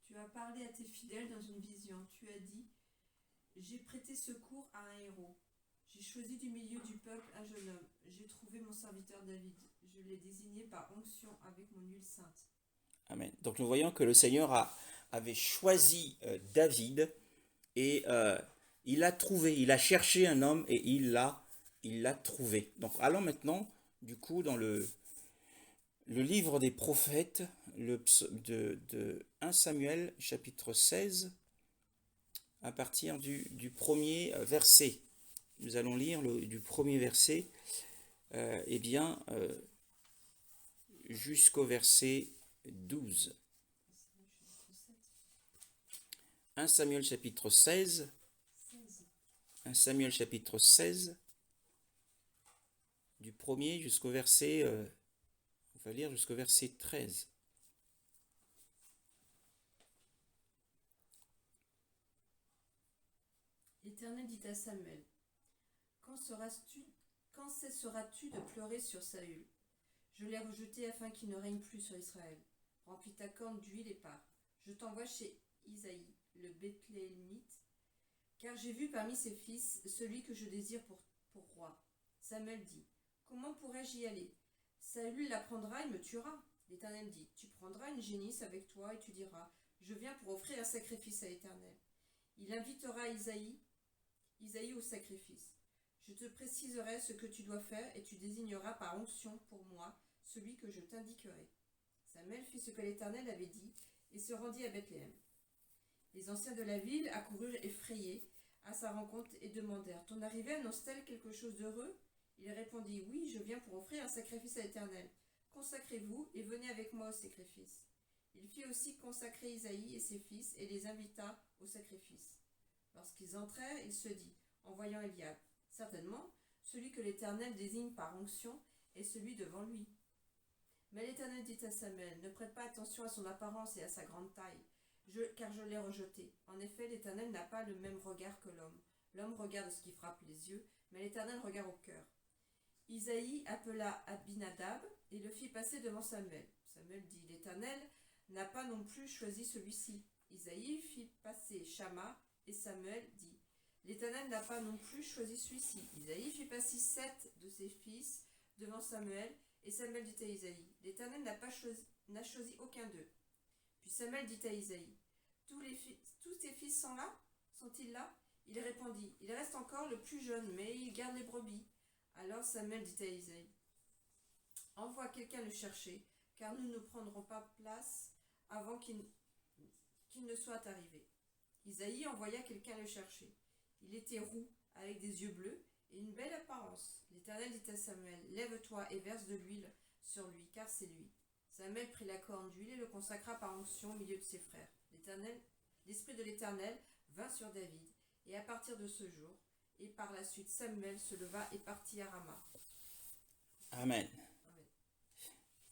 Tu as parlé à tes fidèles dans une vision, tu as dit, j'ai prêté secours à un héros. J'ai choisi du milieu du peuple un jeune homme. J'ai trouvé mon serviteur David. Je l'ai désigné par onction avec mon huile sainte. Amen. Donc nous voyons que le Seigneur avait choisi David et il a cherché un homme et il l'a trouvé. Donc allons maintenant du coup dans le livre des prophètes de 1 Samuel chapitre 16 à partir du premier verset. Nous allons lire du premier verset jusqu'au verset 12. 1 Samuel chapitre 16. 1 Samuel chapitre 16. Du premier jusqu'au verset, on va lire jusqu'au verset 13. L'Éternel dit à Samuel, quand cesseras-tu de pleurer sur Saül? Je l'ai rejeté afin qu'il ne règne plus sur Israël. Remplis ta corne d'huile et pars. Je t'envoie chez Isaïe, le Bethléemite, car j'ai vu parmi ses fils celui que je désire pour roi. Samuel dit, comment pourrais-je y aller? Saül l'apprendra et me tuera. L'Éternel dit, tu prendras une génisse avec toi et tu diras, je viens pour offrir un sacrifice à l'Éternel. Il invitera Isaïe au sacrifice. Je te préciserai ce que tu dois faire et tu désigneras par onction pour moi celui que je t'indiquerai. Samuel fit ce que l'Éternel avait dit et se rendit à Bethléem. Les anciens de la ville accoururent effrayés à sa rencontre et demandèrent, ton arrivée annonce-t-elle quelque chose d'heureux? Il répondit, oui, je viens pour offrir un sacrifice à l'Éternel. Consacrez-vous et venez avec moi au sacrifice. Il fit aussi consacrer Isaïe et ses fils et les invita au sacrifice. Lorsqu'ils entrèrent, il se dit, en voyant Eliab, certainement, celui que l'Éternel désigne par onction est celui devant lui. Mais l'Éternel dit à Samuel, ne prête pas attention à son apparence et à sa grande taille, car je l'ai rejeté. En effet, l'Éternel n'a pas le même regard que l'homme. L'homme regarde ce qui frappe les yeux, mais l'Éternel regarde au cœur. Isaïe appela Abinadab et le fit passer devant Samuel. Samuel dit, l'Éternel n'a pas non plus choisi celui-ci. Isaïe fit passer Shama et Samuel dit, l'Éternel n'a pas non plus choisi celui-ci. Isaïe fit passer 7 de ses fils devant Samuel, et Samuel dit à Isaïe, l'Éternel n'a choisi aucun d'eux. Puis Samuel dit à Isaïe, tous tes fils sont-ils là? Il répondit, il reste encore le plus jeune, mais il garde les brebis. Alors Samuel dit à Isaïe, envoie quelqu'un le chercher, car nous ne prendrons pas place avant qu'il ne soit arrivé. Isaïe envoya quelqu'un le chercher. Il était roux, avec des yeux bleus et une belle apparence. L'Éternel dit à Samuel, lève-toi et verse de l'huile sur lui, car c'est lui. Samuel prit la corne d'huile et le consacra par onction au milieu de ses frères. L'Esprit de l'Éternel vint sur David, et à partir de ce jour, et par la suite Samuel se leva et partit à Rama. Amen. Amen.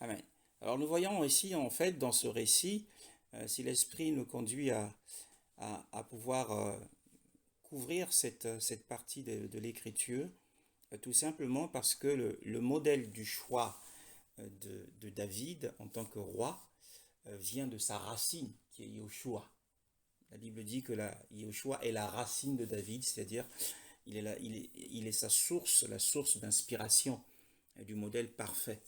Amen. Alors nous voyons ici, en fait, dans ce récit, si l'Esprit nous conduit à pouvoir couvrir cette partie de l'Écriture, tout simplement parce que le modèle du choix de David en tant que roi vient de sa racine, qui est Yoshua. La Bible dit que Yoshua est la racine de David, c'est-à-dire il est sa source, la source d'inspiration du modèle parfait.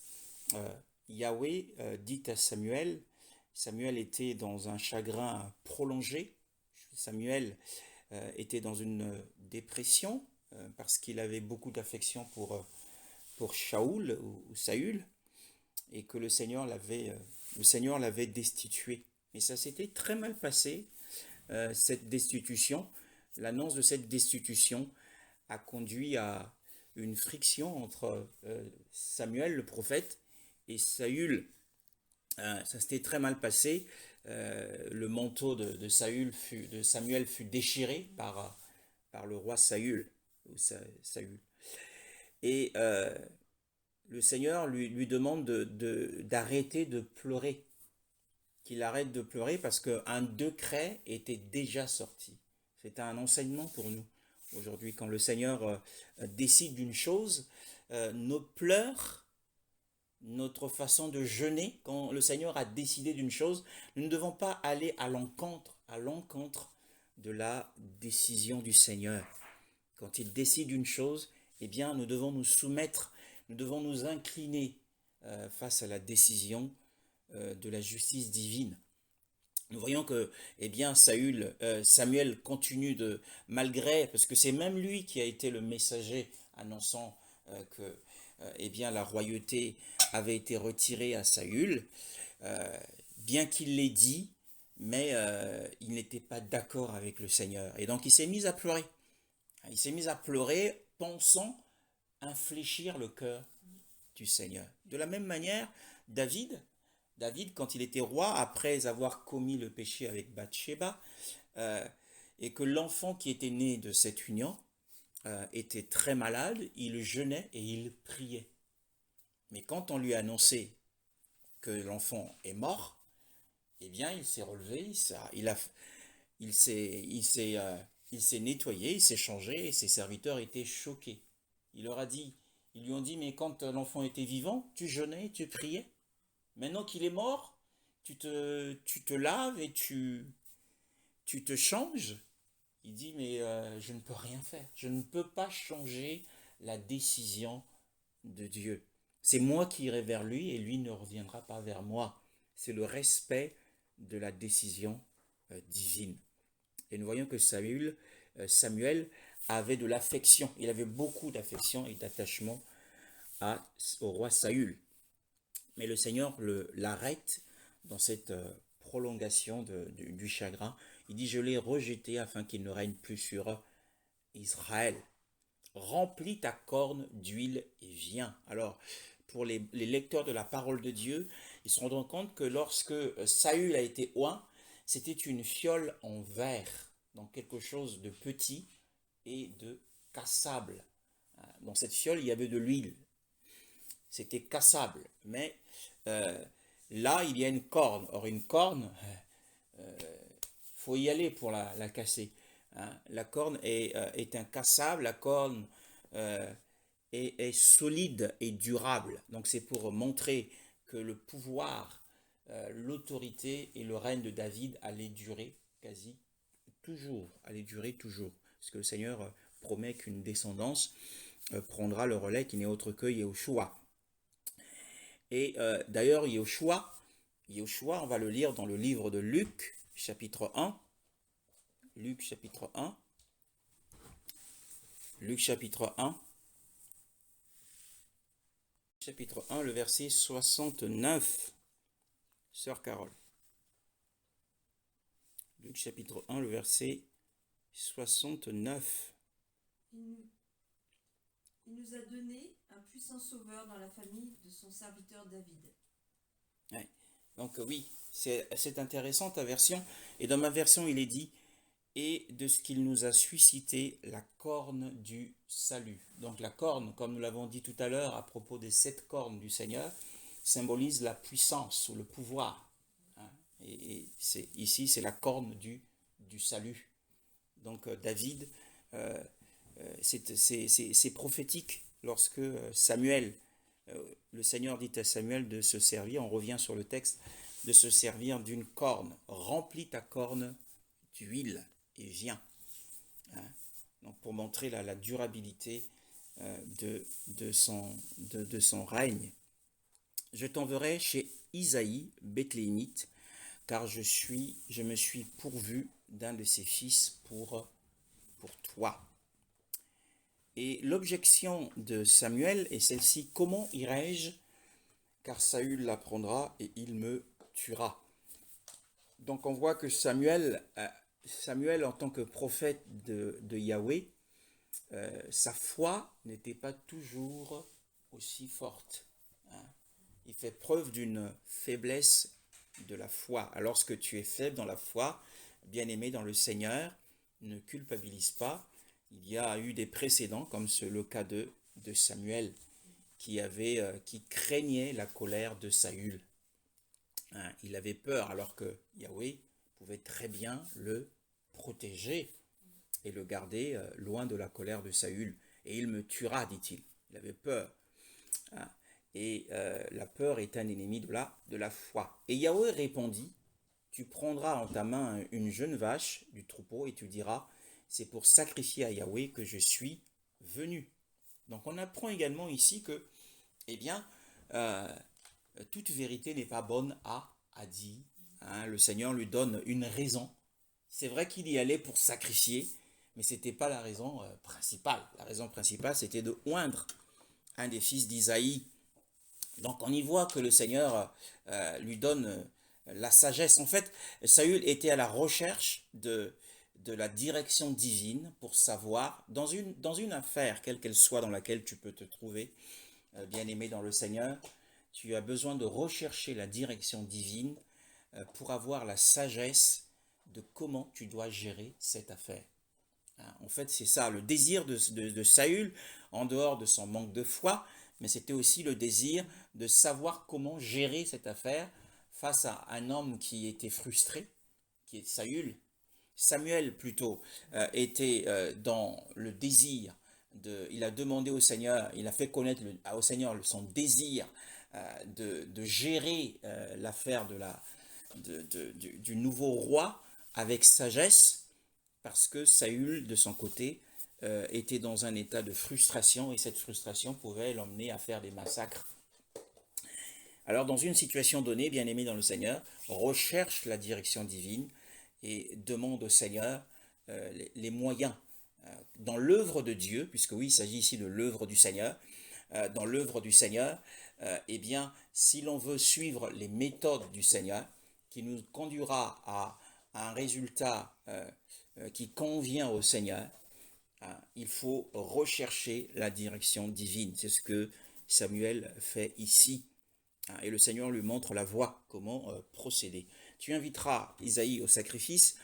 Yahweh dit à Samuel, Samuel était dans un chagrin prolongé, Samuel était dans une dépression parce qu'il avait beaucoup d'affection pour Shaoul ou Saül, et que le Seigneur l'avait destitué. Et ça s'était très mal passé, cette destitution. L'annonce de cette destitution a conduit à une friction entre Samuel, le prophète, et Saül. Ça s'était très mal passé. Le manteau de Samuel fut déchiré par le roi Saül. Et le Seigneur lui demande d'arrêter de pleurer, qu'il arrête de pleurer parce qu'un décret était déjà sorti. C'est un enseignement pour nous aujourd'hui. Quand le Seigneur décide d'une chose, nos pleurs, notre façon de jeûner, quand le Seigneur a décidé d'une chose, nous ne devons pas aller à l'encontre de la décision du Seigneur. Quand il décide une chose, eh bien, nous devons nous soumettre, nous devons nous incliner face à la décision de la justice divine. Nous voyons que, eh bien, Samuel continue parce que c'est même lui qui a été le messager annonçant que, eh bien, la royauté avait été retirée à Saül, bien qu'il l'ait dit, mais il n'était pas d'accord avec le Seigneur. Et donc, il s'est mis à pleurer. Il s'est mis à pleurer, pensant infléchir le cœur du Seigneur. De la même manière, David, quand il était roi, après avoir commis le péché avec Bathsheba, et que l'enfant qui était né de cette union était très malade, il jeûnait et il priait. Mais quand on lui a annoncé que l'enfant est mort, eh bien, il s'est relevé, il s'est nettoyé, il s'est changé, et ses serviteurs étaient choqués. Ils lui ont dit, mais quand l'enfant était vivant, tu jeûnais, tu priais. Maintenant qu'il est mort, tu te laves et tu te changes. Il dit, mais je ne peux rien faire. Je ne peux pas changer la décision de Dieu. C'est moi qui irai vers lui et lui ne reviendra pas vers moi. C'est le respect de la décision divine. Et nous voyons que Samuel avait de l'affection. Il avait beaucoup d'affection et d'attachement au roi Saül. Mais le Seigneur l'arrête dans cette prolongation du chagrin. Il dit, je l'ai rejeté afin qu'il ne règne plus sur Israël. Remplis ta corne d'huile et viens. Alors, pour les lecteurs de la parole de Dieu, ils se rendront compte que lorsque Saül a été oint, c'était une fiole en verre, donc quelque chose de petit et de cassable. Dans cette fiole, il y avait de l'huile. C'était cassable, mais là, il y a une corne. Or, une corne, faut y aller pour la casser. Hein. La corne est incassable, la corne est solide et durable. Donc, c'est pour montrer que le pouvoir, l'autorité et le règne de David allaient durer quasi toujours, parce que le Seigneur promet qu'une descendance prendra le relais qui n'est autre que Yahushua. Et d'ailleurs, Yahushua, on va le lire dans le livre de Luc, chapitre 1. Luc, chapitre 1. Luc, chapitre 1. Chapitre 1, le verset 69. Sœur Carole. Luc, chapitre 1, le verset 69. Il nous a donné un puissant sauveur dans la famille de son serviteur David. Ouais. Donc oui, c'est intéressant ta version. Et dans ma version, il est dit, et de ce qu'il nous a suscité la corne du salut. Donc la corne, comme nous l'avons dit tout à l'heure à propos des 7 cornes du Seigneur, symbolise la puissance ou le pouvoir. Hein. Ici, c'est la corne du salut. Donc David, euh, c'est prophétique lorsque Samuel, le Seigneur dit à Samuel de se servir, on revient sur le texte, de se servir d'une corne. Remplis ta corne d'huile et viens. Hein. Donc pour montrer la durabilité de son règne. Je t'enverrai chez Isaïe, Bethléemite, car je me suis pourvu d'un de ses fils pour toi. Et l'objection de Samuel est celle-ci, comment irai-je, car Saül l'apprendra et il me tuera. Donc on voit que Samuel en tant que prophète de Yahweh, sa foi n'était pas toujours aussi forte. Hein. Il fait preuve d'une faiblesse de la foi. Alors lorsque tu es faible dans la foi, bien-aimé dans le Seigneur, ne culpabilise pas. Il y a eu des précédents, comme le cas de Samuel, qui craignait la colère de Saül. Hein, il avait peur, alors que Yahweh pouvait très bien le protéger et le garder loin de la colère de Saül. Et il me tuera, dit-il. Il avait peur. Hein, et la peur est un ennemi de la foi. Et Yahweh répondit, tu prendras en ta main une jeune vache du troupeau et tu diras, c'est pour sacrifier à Yahweh que je suis venu. Donc on apprend également ici que, eh bien, toute vérité n'est pas bonne à dire. Hein, le Seigneur lui donne une raison. C'est vrai qu'il y allait pour sacrifier, mais ce n'était pas la raison principale. La raison principale, c'était de oindre un des fils d'Isaïe. Donc on y voit que le Seigneur lui donne la sagesse. En fait, Saül était à la recherche de la direction divine pour savoir, dans une affaire, quelle qu'elle soit, dans laquelle tu peux te trouver, bien-aimé dans le Seigneur, tu as besoin de rechercher la direction divine pour avoir la sagesse de comment tu dois gérer cette affaire. En fait, c'est ça, le désir de Saül, en dehors de son manque de foi, mais c'était aussi le désir de savoir comment gérer cette affaire face à un homme qui était frustré, qui est Samuel plutôt, était dans le désir il a demandé au Seigneur, il a fait connaître au Seigneur son désir de gérer l'affaire du nouveau roi avec sagesse, parce que Saül, de son côté, était dans un état de frustration, et cette frustration pouvait l'emmener à faire des massacres. Alors, dans une situation donnée, bien-aimé dans le Seigneur, recherche la direction divine et demande au Seigneur les moyens. Dans l'œuvre de Dieu, puisque oui, il s'agit ici de l'œuvre du Seigneur, dans l'œuvre du Seigneur, eh bien, si l'on veut suivre les méthodes du Seigneur, qui nous conduira à un résultat qui convient au Seigneur, il faut rechercher la direction divine. C'est ce que Samuel fait ici. Et le Seigneur lui montre la voie, comment procéder. Tu inviteras Isaïe au sacrifice,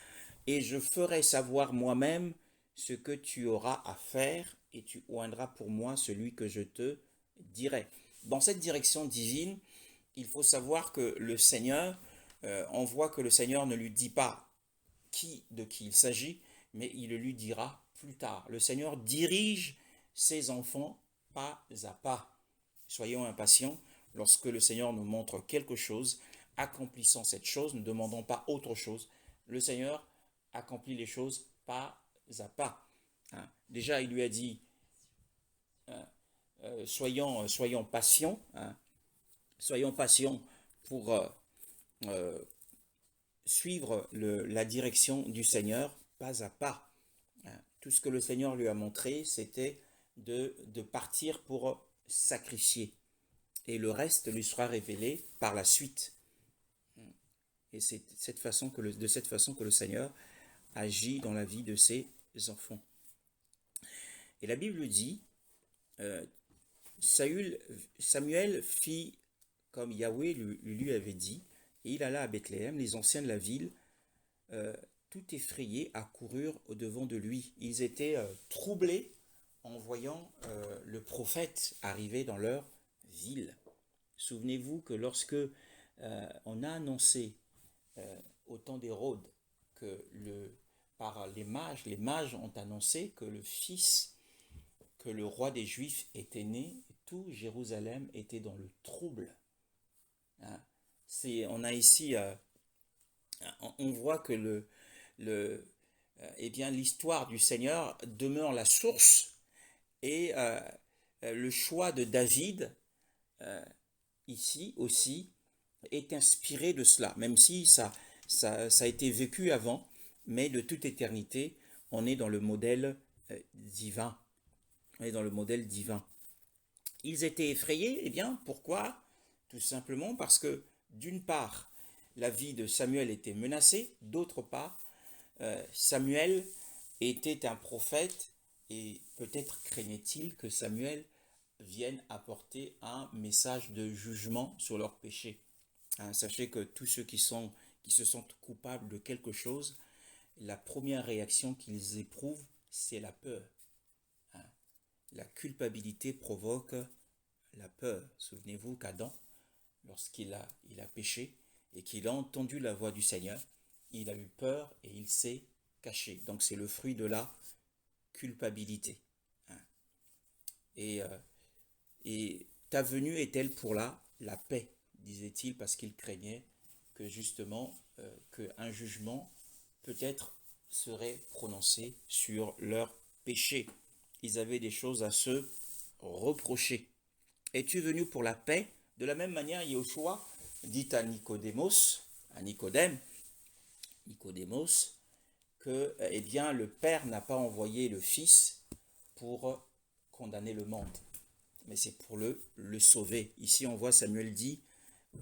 et je ferai savoir moi-même ce que tu auras à faire, et tu oindras pour moi celui que je te dirai. Dans cette direction divine, il faut savoir que le Seigneur, on voit que le Seigneur ne lui dit pas de qui il s'agit, mais il le lui dira plus tard. Le Seigneur dirige ses enfants pas à pas. Soyons impatients lorsque le Seigneur nous montre quelque chose, accomplissant cette chose, ne demandons pas autre chose. Le Seigneur accomplit les choses pas à pas. Hein. Déjà, il lui a dit, soyons patients, hein. Soyons patients pour suivre la direction du Seigneur pas à pas. Hein. Tout ce que le Seigneur lui a montré, c'était de partir pour sacrifier. Et le reste lui sera révélé par la suite. Et c'est de cette façon que le Seigneur agit dans la vie de ses enfants. Et la Bible dit, Samuel fit comme Yahweh lui avait dit, et il alla à Bethléem. Les anciens de la ville, tout effrayés, accoururent au-devant de lui. Ils étaient troublés en voyant le prophète arriver dans leur ville. Souvenez-vous que lorsque on a annoncé au temps d'Hérode que par les mages ont annoncé que le fils, que le roi des Juifs était né, tout Jérusalem était dans le trouble. Hein. On a ici, on voit que eh bien, l'histoire du Seigneur demeure la source et le choix de David, ici aussi, est inspiré de cela, même si ça a été vécu avant, mais de toute éternité, on est dans le modèle divin. On est dans le modèle divin. Ils étaient effrayés, eh bien, pourquoi? Tout simplement parce que, d'une part, la vie de Samuel était menacée, d'autre part, Samuel était un prophète et peut-être craignait-il que Samuel vienne apporter un message de jugement sur leurs péchés. Hein, sachez que tous ceux qui se sentent coupables de quelque chose, la première réaction qu'ils éprouvent, c'est la peur. Hein. La culpabilité provoque la peur. Souvenez-vous qu'Adam, lorsqu'il a péché et qu'il a entendu la voix du Seigneur, il a eu peur et il s'est caché. Donc c'est le fruit de la culpabilité. Hein. Et ta venue est-elle pour la paix, disait-il, parce qu'il craignait que justement qu'un jugement peut-être serait prononcé sur leur péché. Ils avaient des choses à se reprocher. Es-tu venu pour la paix? De la même manière, Yahushua dit à Nicodème, que eh bien, le Père n'a pas envoyé le Fils pour condamner le monde, mais c'est pour le sauver. Ici, on voit Samuel dit,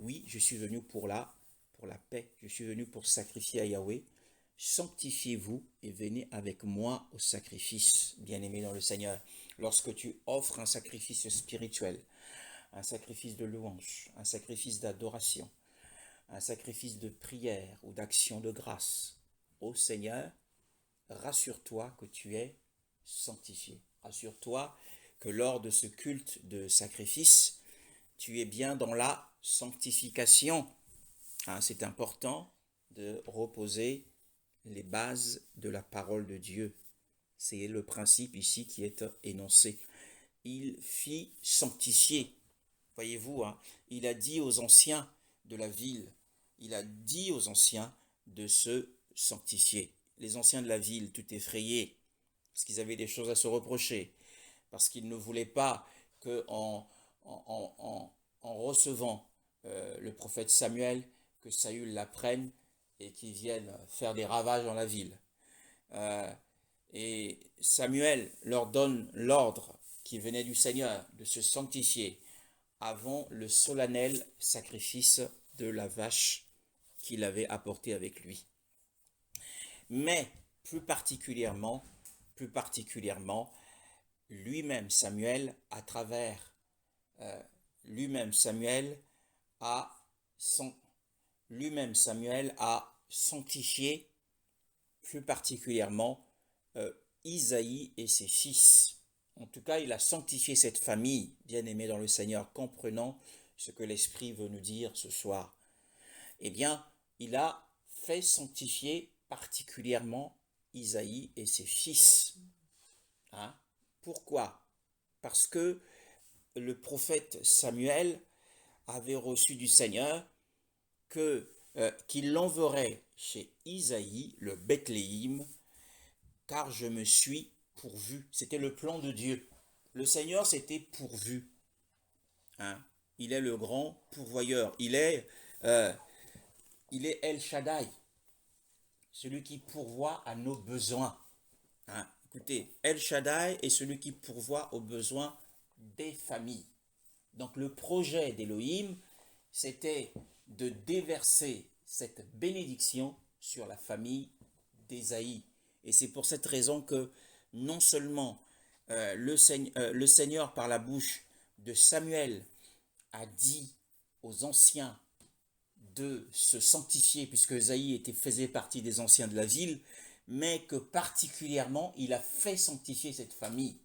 oui, je suis venu pour la paix, je suis venu pour sacrifier à Yahweh. Sanctifiez-vous et venez avec moi au sacrifice, bien-aimé dans le Seigneur. Lorsque tu offres un sacrifice spirituel, un sacrifice de louange, un sacrifice d'adoration, un sacrifice de prière ou d'action de grâce au Seigneur, rassure-toi que tu es sanctifié. Rassure-toi que lors de ce culte de sacrifice, tu es bien dans la sanctification. Hein, c'est important de reposer les bases de la parole de Dieu. C'est le principe ici qui est énoncé. Il fit sanctifier. Voyez-vous, hein, il a dit aux anciens de la ville, il a dit aux anciens de se sanctifier. Les anciens de la ville, tout effrayés, parce qu'ils avaient des choses à se reprocher, parce qu'ils ne voulaient pas qu'en recevant le prophète Samuel, que Saül l'apprenne et qu'il vienne faire des ravages dans la ville. Et Samuel leur donne l'ordre qui venait du Seigneur de se sanctifier avant le solennel sacrifice de la vache qu'il avait apporté avec lui. Mais plus particulièrement, lui-même Samuel, a sanctifié plus particulièrement Isaïe et ses fils. En tout cas, il a sanctifié cette famille, bien-aimée dans le Seigneur, comprenant ce que l'Esprit veut nous dire ce soir. Eh bien, il a fait sanctifier particulièrement Isaïe et ses fils. Hein? Pourquoi? Parce que le prophète Samuel avait reçu du Seigneur qu'il l'enverrait chez Isaïe, le Bethléem, car je me suis pourvu. C'était le plan de Dieu. Le Seigneur s'était pourvu. Hein? Il est le grand pourvoyeur. Il est El Shaddai, celui qui pourvoit à nos besoins. Hein? Écoutez, El Shaddai est celui qui pourvoit aux besoins des familles. Donc le projet d'Élohim, c'était de déverser cette bénédiction sur la famille d'Ésaïe. Et c'est pour cette raison que non seulement le Seigneur, par la bouche de Samuel, a dit aux anciens de se sanctifier, puisque Ésaïe faisait partie des anciens de la ville, mais que particulièrement il a fait sanctifier cette famille.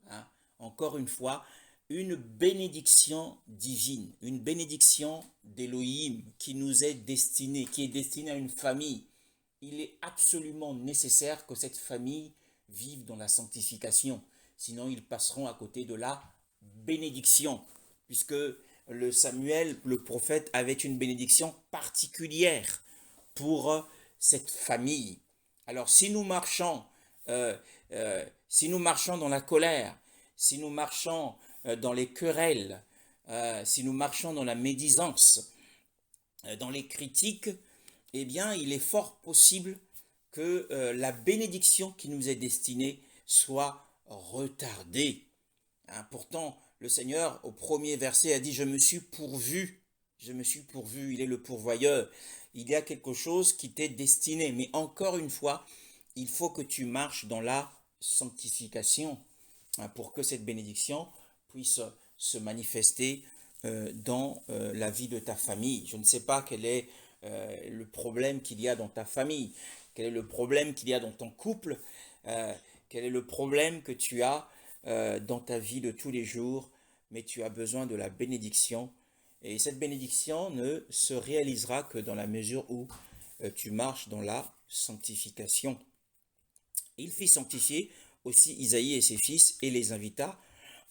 Hein. Encore une fois, une bénédiction divine, une bénédiction d'Élohim qui nous est destinée, qui est destinée à une famille. Il est absolument nécessaire que cette famille vive dans la sanctification, sinon ils passeront à côté de la bénédiction, puisque le Samuel, le prophète, avait une bénédiction particulière pour cette famille. Alors si nous marchons dans la colère, si nous marchons dans les querelles, si nous marchons dans la médisance, dans les critiques, eh bien, il est fort possible que la bénédiction qui nous est destinée soit retardée. Hein, pourtant, le Seigneur, au premier verset, a dit « Je me suis pourvu ». Je me suis pourvu, il est le pourvoyeur. Il y a quelque chose qui t'est destiné. Mais encore une fois, il faut que tu marches dans la sanctification pour que cette bénédiction puisse se manifester dans la vie de ta famille. Je ne sais pas quel est le problème qu'il y a dans ta famille, quel est le problème qu'il y a dans ton couple, quel est le problème que tu as dans ta vie de tous les jours, mais tu as besoin de la bénédiction. Et cette bénédiction ne se réalisera que dans la mesure où tu marches dans la sanctification. Il fit sanctifier aussi Isaïe et ses fils et les invita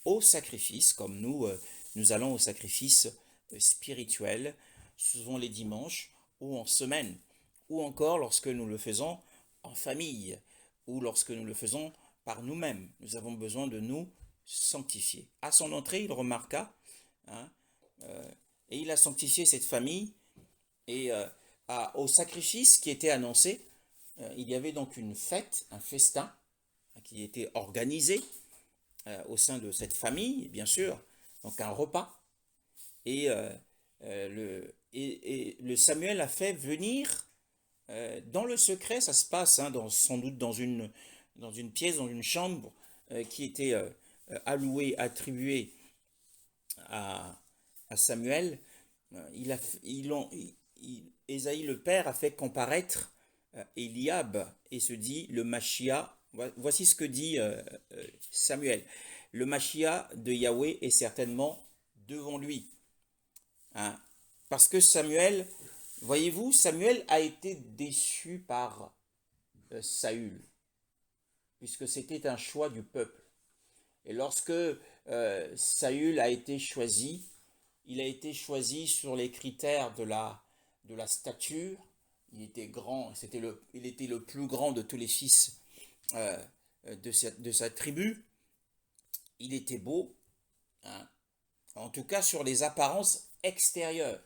au sacrifice, comme nous allons au sacrifice spirituel, souvent les dimanches ou en semaine, ou encore lorsque nous le faisons en famille, ou lorsque nous le faisons par nous-mêmes. Nous avons besoin de nous sanctifier. À son entrée, il remarqua, et il a sanctifié cette famille, et au sacrifice qui était annoncé, il y avait donc une fête, un festin, qui était organisé au sein de cette famille, bien sûr, donc un repas, et le Samuel a fait venir dans le secret, ça se passe sans doute dans une pièce, dans une chambre qui était attribuée à Samuel. Ésaïe le père a fait comparaître Eliab et se dit le Machia. Voici ce que dit Samuel. Le Machia de Yahweh est certainement devant lui. Hein? Parce que Samuel, voyez-vous, Samuel a été déçu par Saül, puisque c'était un choix du peuple. Et lorsque Saül a été choisi, il a été choisi sur les critères de la stature. Il était grand, il était le plus grand de tous les fils de sa tribu. Il était beau, hein, en tout cas sur les apparences extérieures.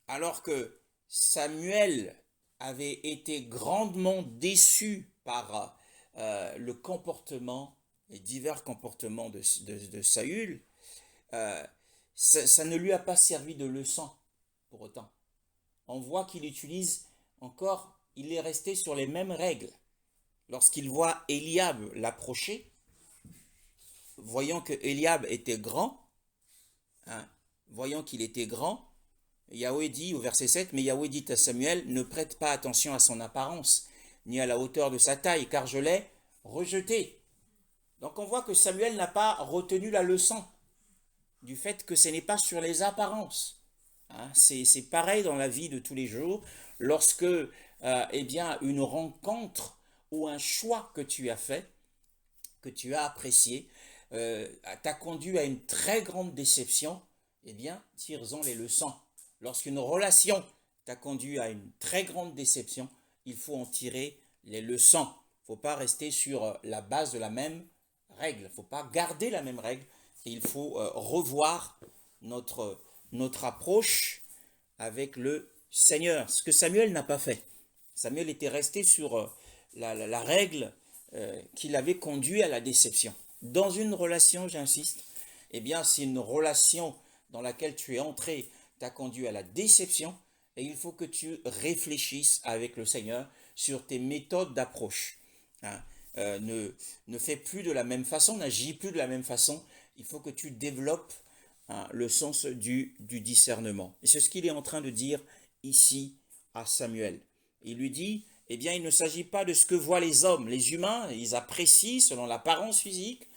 Alors que Samuel avait été grandement déçu par le comportement, les divers comportements de Saül, ça ne lui a pas servi de leçon pour autant. On voit qu'il utilise encore, il est resté sur les mêmes règles. Lorsqu'il voit Eliab l'approcher, voyant que Eliab était grand, voyant qu'il était grand, Yahweh dit au verset 7, mais Yahweh dit à Samuel, ne prête pas attention à son apparence, ni à la hauteur de sa taille, car je l'ai rejeté. Donc on voit que Samuel n'a pas retenu la leçon du fait que ce n'est pas sur les apparences. C'est pareil dans la vie de tous les jours, lorsque une rencontre ou un choix que tu as fait, que tu as apprécié, t'a conduit à une très grande déception, eh bien, tire-en les leçons. Lorsqu'une relation t'a conduit à une très grande déception, il faut en tirer les leçons. Il ne faut pas rester sur la base de la même règle. Il ne faut pas garder la même règle. Et il faut revoir notre approche avec le Seigneur. Ce que Samuel n'a pas fait. Samuel était resté sur la règle qui l'avait conduit à la déception. Dans une relation, j'insiste, eh bien, c'est une relation dans laquelle tu es entré, t'a conduit à la déception, et il faut que tu réfléchisses avec le Seigneur sur tes méthodes d'approche. Ne fais plus de la même façon, n'agis plus de la même façon. Il faut que tu développes hein, le sens du discernement. Et c'est ce qu'il est en train de dire ici à Samuel. Il lui dit, eh bien, il ne s'agit pas de ce que voient les hommes. Les humains, ils apprécient selon l'apparence physique.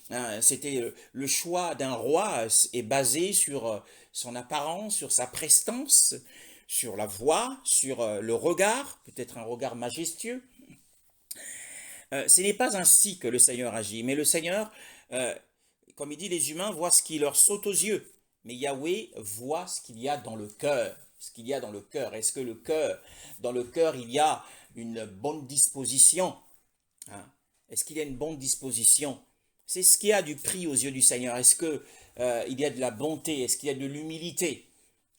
Hein, c'était le choix d'un roi est basé sur son apparence, sur sa prestance, sur la voix, sur le regard, peut-être un regard majestueux. Ce n'est pas ainsi que le Seigneur agit, mais le Seigneur, comme il dit, les humains voient ce qui leur saute aux yeux, mais Yahweh voit ce qu'il y a dans le cœur. Ce qu'il y a dans le cœur. Est-ce que dans le cœur, il y a une bonne disposition, hein? Est-ce qu'il y a une bonne disposition? C'est ce qui a du prix aux yeux du Seigneur. Est-ce que il y a de la bonté? Est-ce qu'il y a de l'humilité,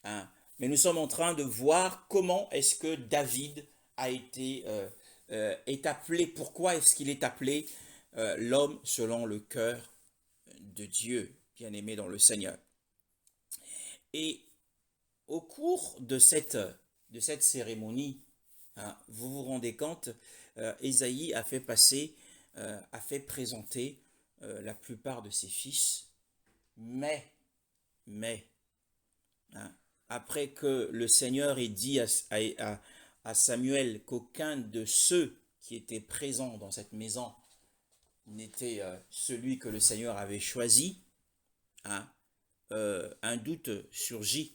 hein? Mais nous sommes en train de voir comment est-ce que David est appelé. Pourquoi est-ce qu'il est appelé l'homme selon le cœur de Dieu, bien-aimé dans le Seigneur. Et au cours de cette cérémonie, hein, vous vous rendez compte, Ésaïe a fait présenter la plupart de ses fils, mais, hein, après que le Seigneur ait dit à Samuel qu'aucun de ceux qui étaient présents dans cette maison n'était celui que le Seigneur avait choisi, hein, un doute surgit.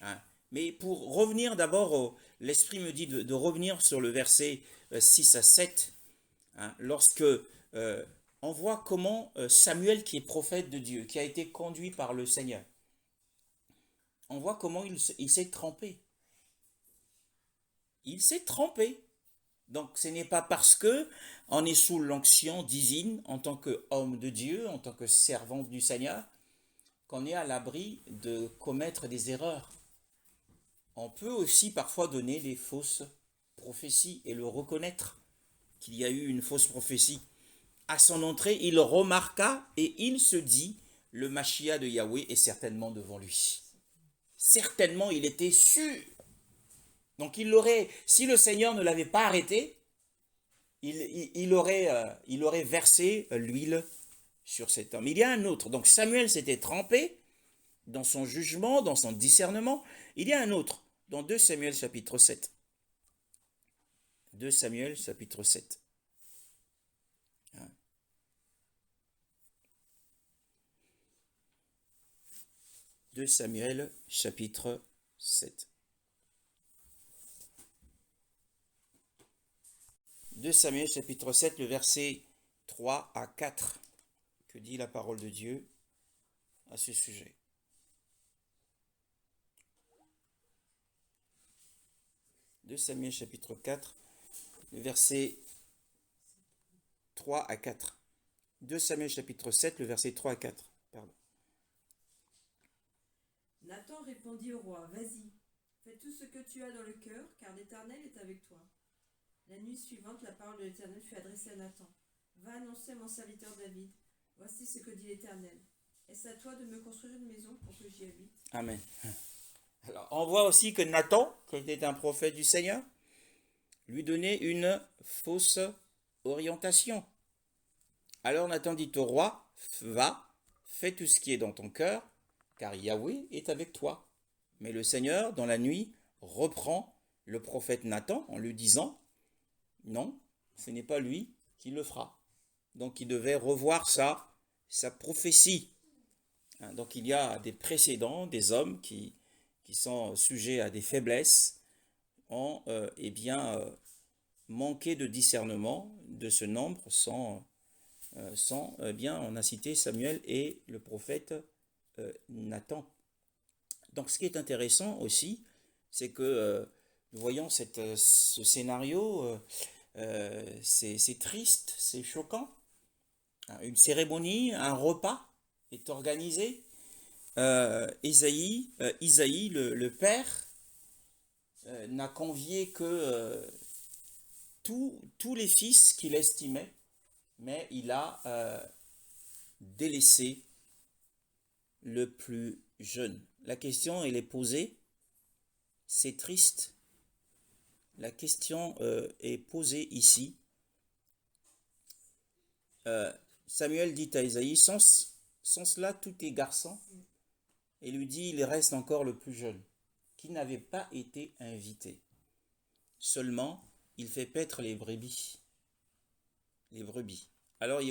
Hein. Mais pour revenir d'abord, l'Esprit me dit de revenir sur le verset 6 à 7, hein, lorsque on voit comment Samuel, qui est prophète de Dieu, qui a été conduit par le Seigneur, on voit comment il s'est trempé. Il s'est trempé. Donc ce n'est pas parce que on est sous l'onction divine en tant qu'homme de Dieu, en tant que servant du Seigneur, qu'on est à l'abri de commettre des erreurs. On peut aussi parfois donner des fausses prophéties et le reconnaître qu'il y a eu une fausse prophétie. À son entrée, il remarqua et il se dit, le Machia de Yahweh est certainement devant lui. Certainement, il était sûr. Donc si le Seigneur ne l'avait pas arrêté, il aurait versé l'huile sur cet homme. Il y a un autre. Donc Samuel s'était trempé dans son jugement, dans son discernement. Il y a un autre, dans 2 Samuel chapitre 7. 2 Samuel chapitre 7. 2 Samuel chapitre 7. 2 Samuel chapitre 7, le verset 3 à 4. Que dit la parole de Dieu à ce sujet? De Samuel chapitre 4, le verset 3 à 4. 2 Samuel chapitre 7, le verset 3 à 4. Pardon. Nathan répondit au roi, vas-y, fais tout ce que tu as dans le cœur, car l'Éternel est avec toi. La nuit suivante, la parole de l'Éternel fut adressée à Nathan. Va annoncer à mon serviteur David, voici ce que dit l'Éternel. Est-ce à toi de me construire une maison pour que j'y habite? Amen. Alors, on voit aussi que Nathan, qui était un prophète du Seigneur, lui donnait une fausse orientation. Alors Nathan dit au roi, va, fais tout ce qui est dans ton cœur, car Yahweh est avec toi. Mais le Seigneur, dans la nuit, reprend le prophète Nathan en lui disant, non, ce n'est pas lui qui le fera. Donc il devait revoir sa prophétie. Donc il y a des précédents, des hommes qui sont sujets à des faiblesses, ont manqué de discernement de ce nombre sans on a cité Samuel et le prophète Nathan. Donc ce qui est intéressant aussi, c'est que nous voyons ce scénario, c'est triste, c'est choquant. Une cérémonie, un repas est organisé. Isaïe, le père, n'a convié que tous les fils qu'il estimait, mais il a délaissé le plus jeune. La question, elle est posée, c'est triste. La question est posée ici. Samuel dit à Isaïe, Sans cela, tout est garçon. Et lui dit, il reste encore le plus jeune, qui n'avait pas été invité. Seulement, il fait paître les brebis. Les brebis. Alors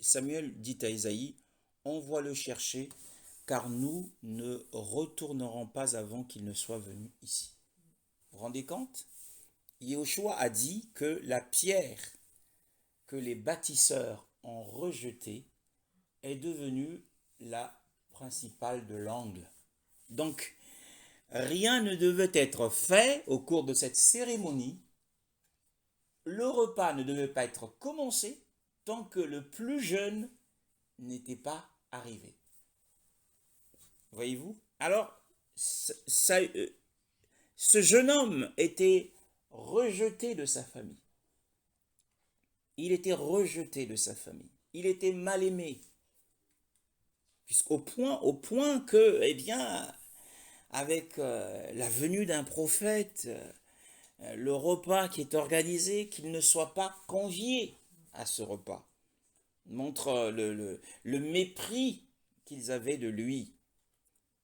Samuel dit à Ésaïe, envoie le chercher, car nous ne retournerons pas avant qu'il ne soit venu ici. Vous vous rendez compte? Yahushua a dit que la pierre que les bâtisseurs ont rejetée est devenue la principale de l'angle. Donc, rien ne devait être fait au cours de cette cérémonie. Le repas ne devait pas être commencé tant que le plus jeune n'était pas arrivé. Voyez-vous? Alors, ce jeune homme était rejeté de sa famille. Il était rejeté de sa famille. Il était mal aimé. Au point que, eh bien, avec la venue d'un prophète, le repas qui est organisé, qu'il ne soit pas convié à ce repas, montre le mépris qu'ils avaient de lui.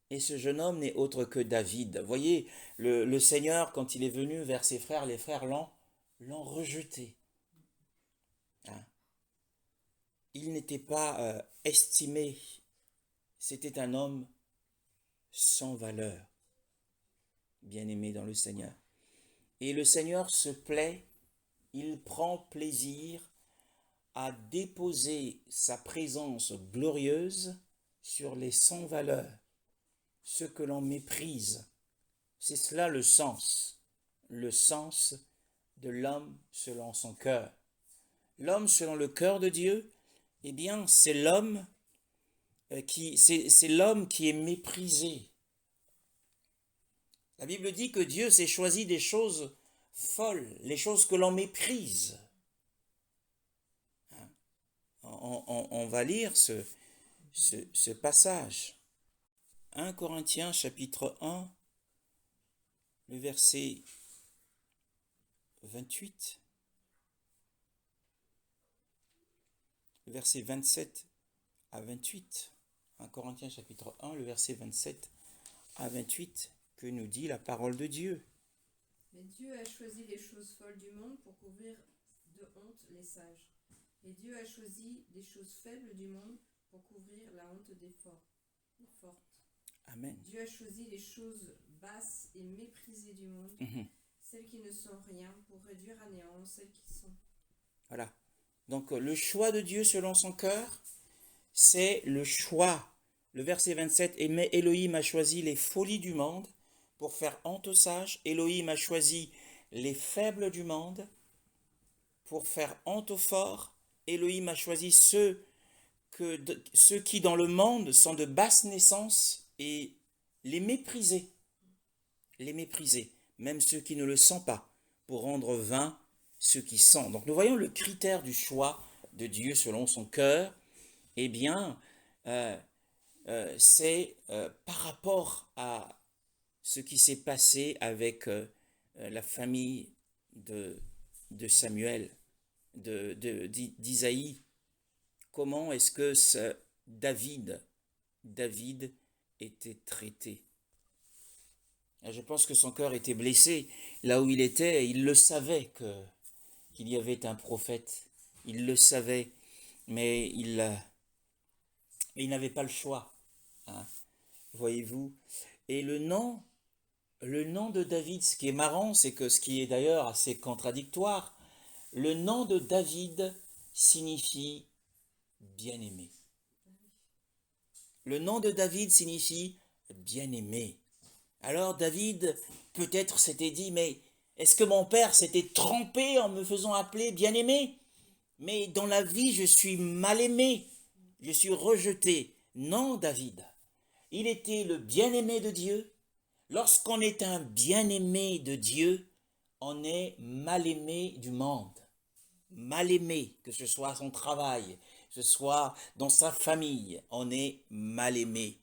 Et ce jeune homme n'est autre que David. Vous voyez, le Seigneur, quand il est venu vers ses frères, les frères l'ont rejeté. Hein? Il n'était pas estimé. C'était un homme sans valeur, bien-aimé dans le Seigneur. Et le Seigneur se plaît, il prend plaisir à déposer sa présence glorieuse sur les sans valeur, ceux que l'on méprise. C'est cela le sens de l'homme selon son cœur. L'homme selon le cœur de Dieu, eh bien, c'est l'homme qui est méprisé. La Bible dit que Dieu s'est choisi des choses folles, les choses que l'on méprise. On va lire ce passage. 1 Corinthiens chapitre 1, le verset 28, le verset 27 à 28. 1 Corinthiens chapitre 1, le verset 27 à 28, que nous dit la parole de Dieu. Mais Dieu a choisi les choses folles du monde pour couvrir de honte les sages. Et Dieu a choisi les choses faibles du monde pour couvrir la honte des fortes. Amen. Dieu a choisi les choses basses et méprisées du monde, celles qui ne sont rien, pour réduire à néant celles qui sont. Voilà. Donc le choix de Dieu selon son cœur, c'est le choix. Le verset 27, mais Elohim a choisi les folies du monde pour faire honte aux sages. Elohim a choisi les faibles du monde pour faire honte aux forts. Elohim a choisi ceux qui dans le monde sont de basse naissance et les mépriser, même ceux qui ne le sont pas, pour rendre vains ceux qui sont. Donc nous voyons le critère du choix de Dieu selon son cœur. Eh bien, c'est par rapport à ce qui s'est passé avec la famille de Samuel, d'Isaïe. Comment est-ce que David était traité? Je pense que son cœur était blessé. Là où il était, il le savait qu'il y avait un prophète. Il le savait, mais il n'avait pas le choix. Hein, voyez-vous? Et le nom de David, ce qui est marrant, c'est que ce qui est d'ailleurs assez contradictoire, le nom de David signifie bien-aimé. Le nom de David signifie bien-aimé. Alors David peut-être s'était dit, mais est-ce que mon père s'était trompé en me faisant appeler bien-aimé? Mais dans la vie, je suis mal aimé, je suis rejeté. Non, David, il était le bien-aimé de Dieu. Lorsqu'on est un bien-aimé de Dieu, on est mal aimé du monde. Mal aimé, que ce soit à son travail, que ce soit dans sa famille, on est mal aimé.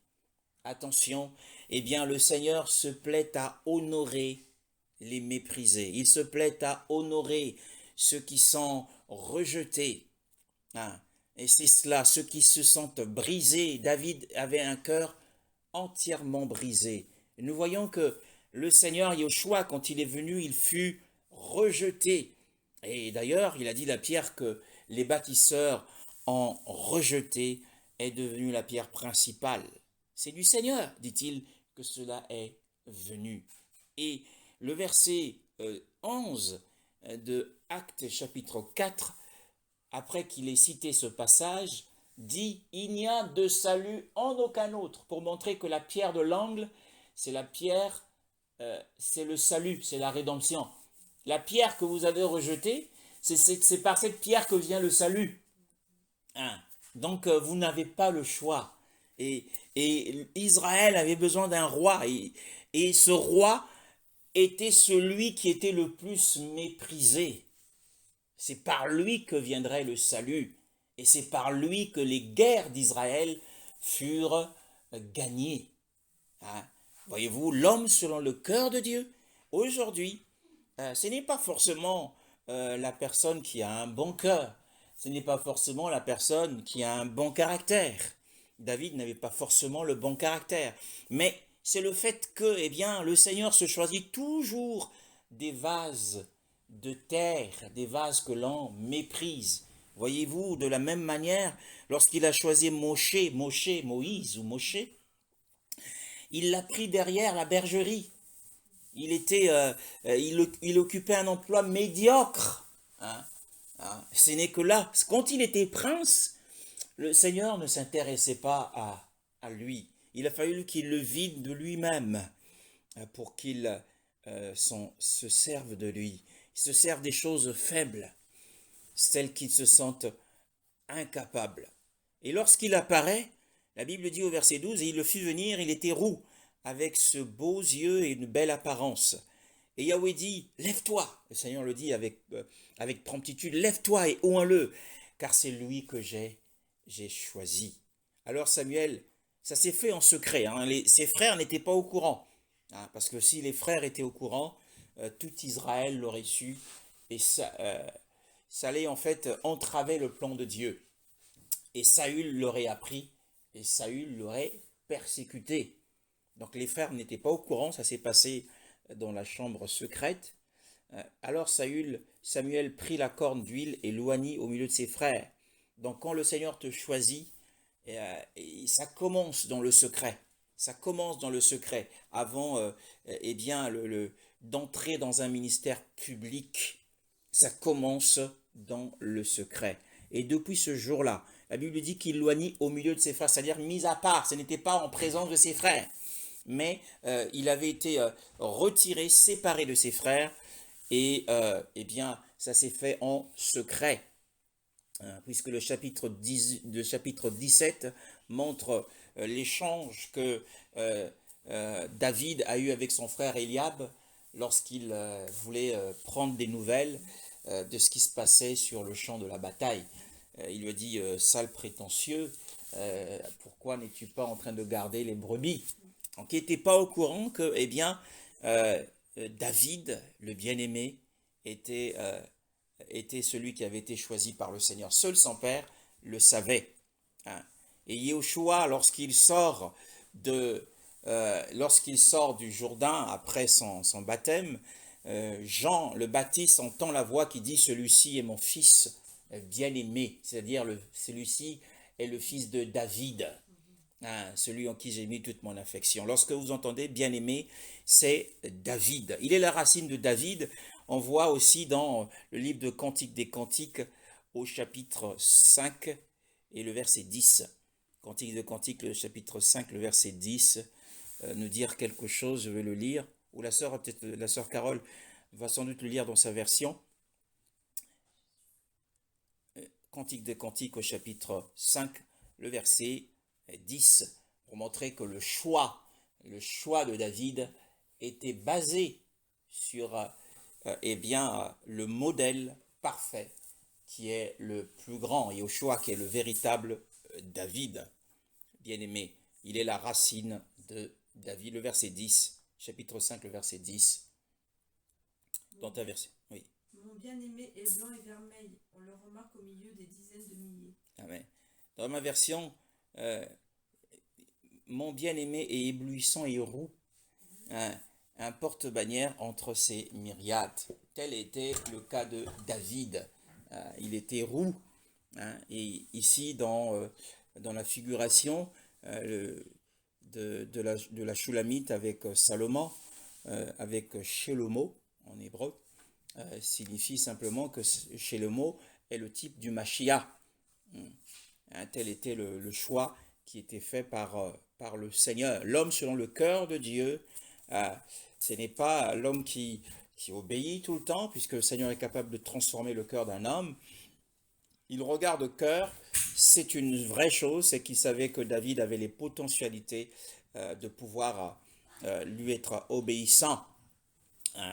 Attention, eh bien le Seigneur se plaît à honorer les méprisés. Il se plaît à honorer ceux qui sont rejetés. Hein. Et c'est cela, ceux qui se sentent brisés. David avait un cœur entièrement brisé. Et nous voyons que le Seigneur Yoshua, quand il est venu, il fut rejeté. Et d'ailleurs, il a dit la pierre que les bâtisseurs ont rejetée est devenue la pierre principale. C'est du Seigneur, dit-il, que cela est venu. Et le verset 11 de Actes chapitre 4, après qu'il ait cité ce passage, dit « Il n'y a de salut en aucun autre », pour montrer que la pierre de l'angle, c'est la pierre, c'est le salut, c'est la rédemption. La pierre que vous avez rejetée, c'est par cette pierre que vient le salut. Hein? Donc vous n'avez pas le choix. Et Israël avait besoin d'un roi. Et ce roi était celui qui était le plus méprisé. C'est par lui que viendrait le salut. Et c'est par lui que les guerres d'Israël furent gagnées. Hein? Voyez-vous, l'homme selon le cœur de Dieu, aujourd'hui, ce n'est pas forcément la personne qui a un bon cœur. Ce n'est pas forcément la personne qui a un bon caractère. David n'avait pas forcément le bon caractère. Mais c'est le fait que, eh bien, le Seigneur se choisit toujours des vases de terre, des vases que l'on méprise. Voyez-vous, de la même manière, lorsqu'il a choisi Moïse, il l'a pris derrière la bergerie. Il occupait un emploi médiocre. Hein, hein. Ce n'est que là, quand il était prince, le Seigneur ne s'intéressait pas à lui. Il a fallu qu'il le vide de lui-même pour qu'il se serve de lui. Il se serve des choses faibles, celles qui se sentent incapables. Et lorsqu'il apparaît, la Bible dit au verset 12, « Et il le fit venir, il était roux, avec ce beaux yeux et une belle apparence. Et Yahweh dit, lève-toi. » Le Seigneur le dit avec promptitude, lève-toi et oins-le, car c'est lui que j'ai choisi. Alors Samuel, ça s'est fait en secret. Hein, ses frères n'étaient pas au courant. Hein, parce que si les frères étaient au courant, tout Israël l'aurait su. Et ça allait en fait entraver le plan de Dieu. Et Saül l'aurait appris. Et Saül l'aurait persécuté. Donc les frères n'étaient pas au courant, ça s'est passé dans la chambre secrète. Alors Samuel prit la corne d'huile et l'oignit au milieu de ses frères. Donc quand le Seigneur te choisit, ça commence dans le secret. Ça commence dans le secret avant d'entrer dans un ministère public. Ça commence dans le secret. Et depuis ce jour-là, la Bible dit qu'il l'oignit au milieu de ses frères, c'est-à-dire mis à part. Ce n'était pas en présence de ses frères, mais il avait été retiré, séparé de ses frères, et ça s'est fait en secret. Puisque le chapitre 17 montre l'échange que David a eu avec son frère Eliab lorsqu'il voulait prendre des nouvelles de ce qui se passait sur le champ de la bataille. Il lui a dit, sale prétentieux, pourquoi n'es-tu pas en train de garder les brebis? Donc il n'était pas au courant que David, le bien-aimé, était celui qui avait été choisi par le Seigneur. Seul son père le savait. Hein. Et Yoshua, lorsqu'il sort du Jourdain après son baptême, Jean le Baptiste entend la voix qui dit « Celui-ci est mon fils bien-aimé », c'est-à-dire celui-ci est le fils de David, hein, celui en qui j'ai mis toute mon affection. Lorsque vous entendez bien-aimé, c'est David. Il est la racine de David. On voit aussi dans le livre de Cantiques des Cantiques au chapitre 5 et le verset 10. Cantiques de Cantiques, le chapitre 5, le verset 10, nous dire quelque chose, je vais le lire. Ou la sœur Carole va sans doute le lire dans sa version. Cantique des Cantiques au chapitre 5, le verset 10, pour montrer que le choix de David était basé sur le modèle parfait qui est le plus grand, Yoshua qui est le véritable David, bien-aimé. Il est la racine de David, le verset 10, chapitre 5, le verset 10, dans ta version. Oui. Mon bien-aimé est blanc et vermeil, on le remarque au milieu des dizaines de milliers. Amen. Dans ma version, euh, mon bien-aimé est éblouissant et roux, un porte-bannière entre ces myriades. Tel était le cas de David. Il était roux. Et ici, dans la figuration de la Shulamite avec Salomon, avec Shelomo en hébreu, signifie simplement que Shelomo est le type du Mashiach. Tel était le choix qui était fait par le Seigneur. L'homme selon le cœur de Dieu, ce n'est pas l'homme qui obéit tout le temps, puisque le Seigneur est capable de transformer le cœur d'un homme. Il regarde au cœur, c'est une vraie chose, c'est qu'il savait que David avait les potentialités de pouvoir lui être obéissant.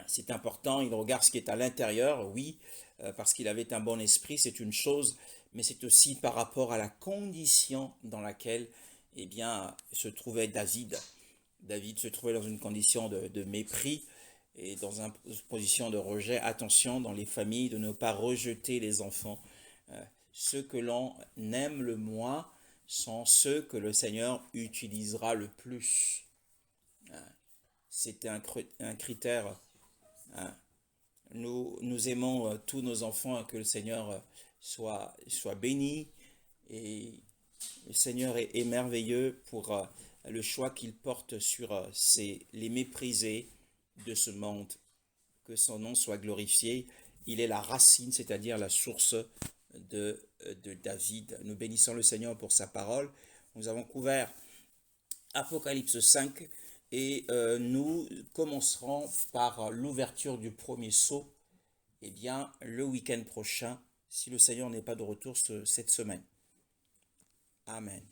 C'est important, il regarde ce qui est à l'intérieur, oui, parce qu'il avait un bon esprit, c'est une chose, mais c'est aussi par rapport à la condition dans laquelle se trouvait David. David se trouvait dans une condition de mépris et dans une position de rejet. Attention dans les familles de ne pas rejeter les enfants. Ceux que l'on aime le moins sont ceux que le Seigneur utilisera le plus. C'est un critère. Nous aimons tous nos enfants, que le Seigneur soit béni. Et le Seigneur est merveilleux pour le choix qu'il porte sur les méprisés de ce monde. Que son nom soit glorifié. Il est la racine, c'est-à-dire la source de David. Nous bénissons le Seigneur pour sa parole. Nous avons couvert Apocalypse 5 et nous commencerons par l'ouverture du premier sceau le week-end prochain, si le Seigneur n'est pas de retour cette semaine. Amen.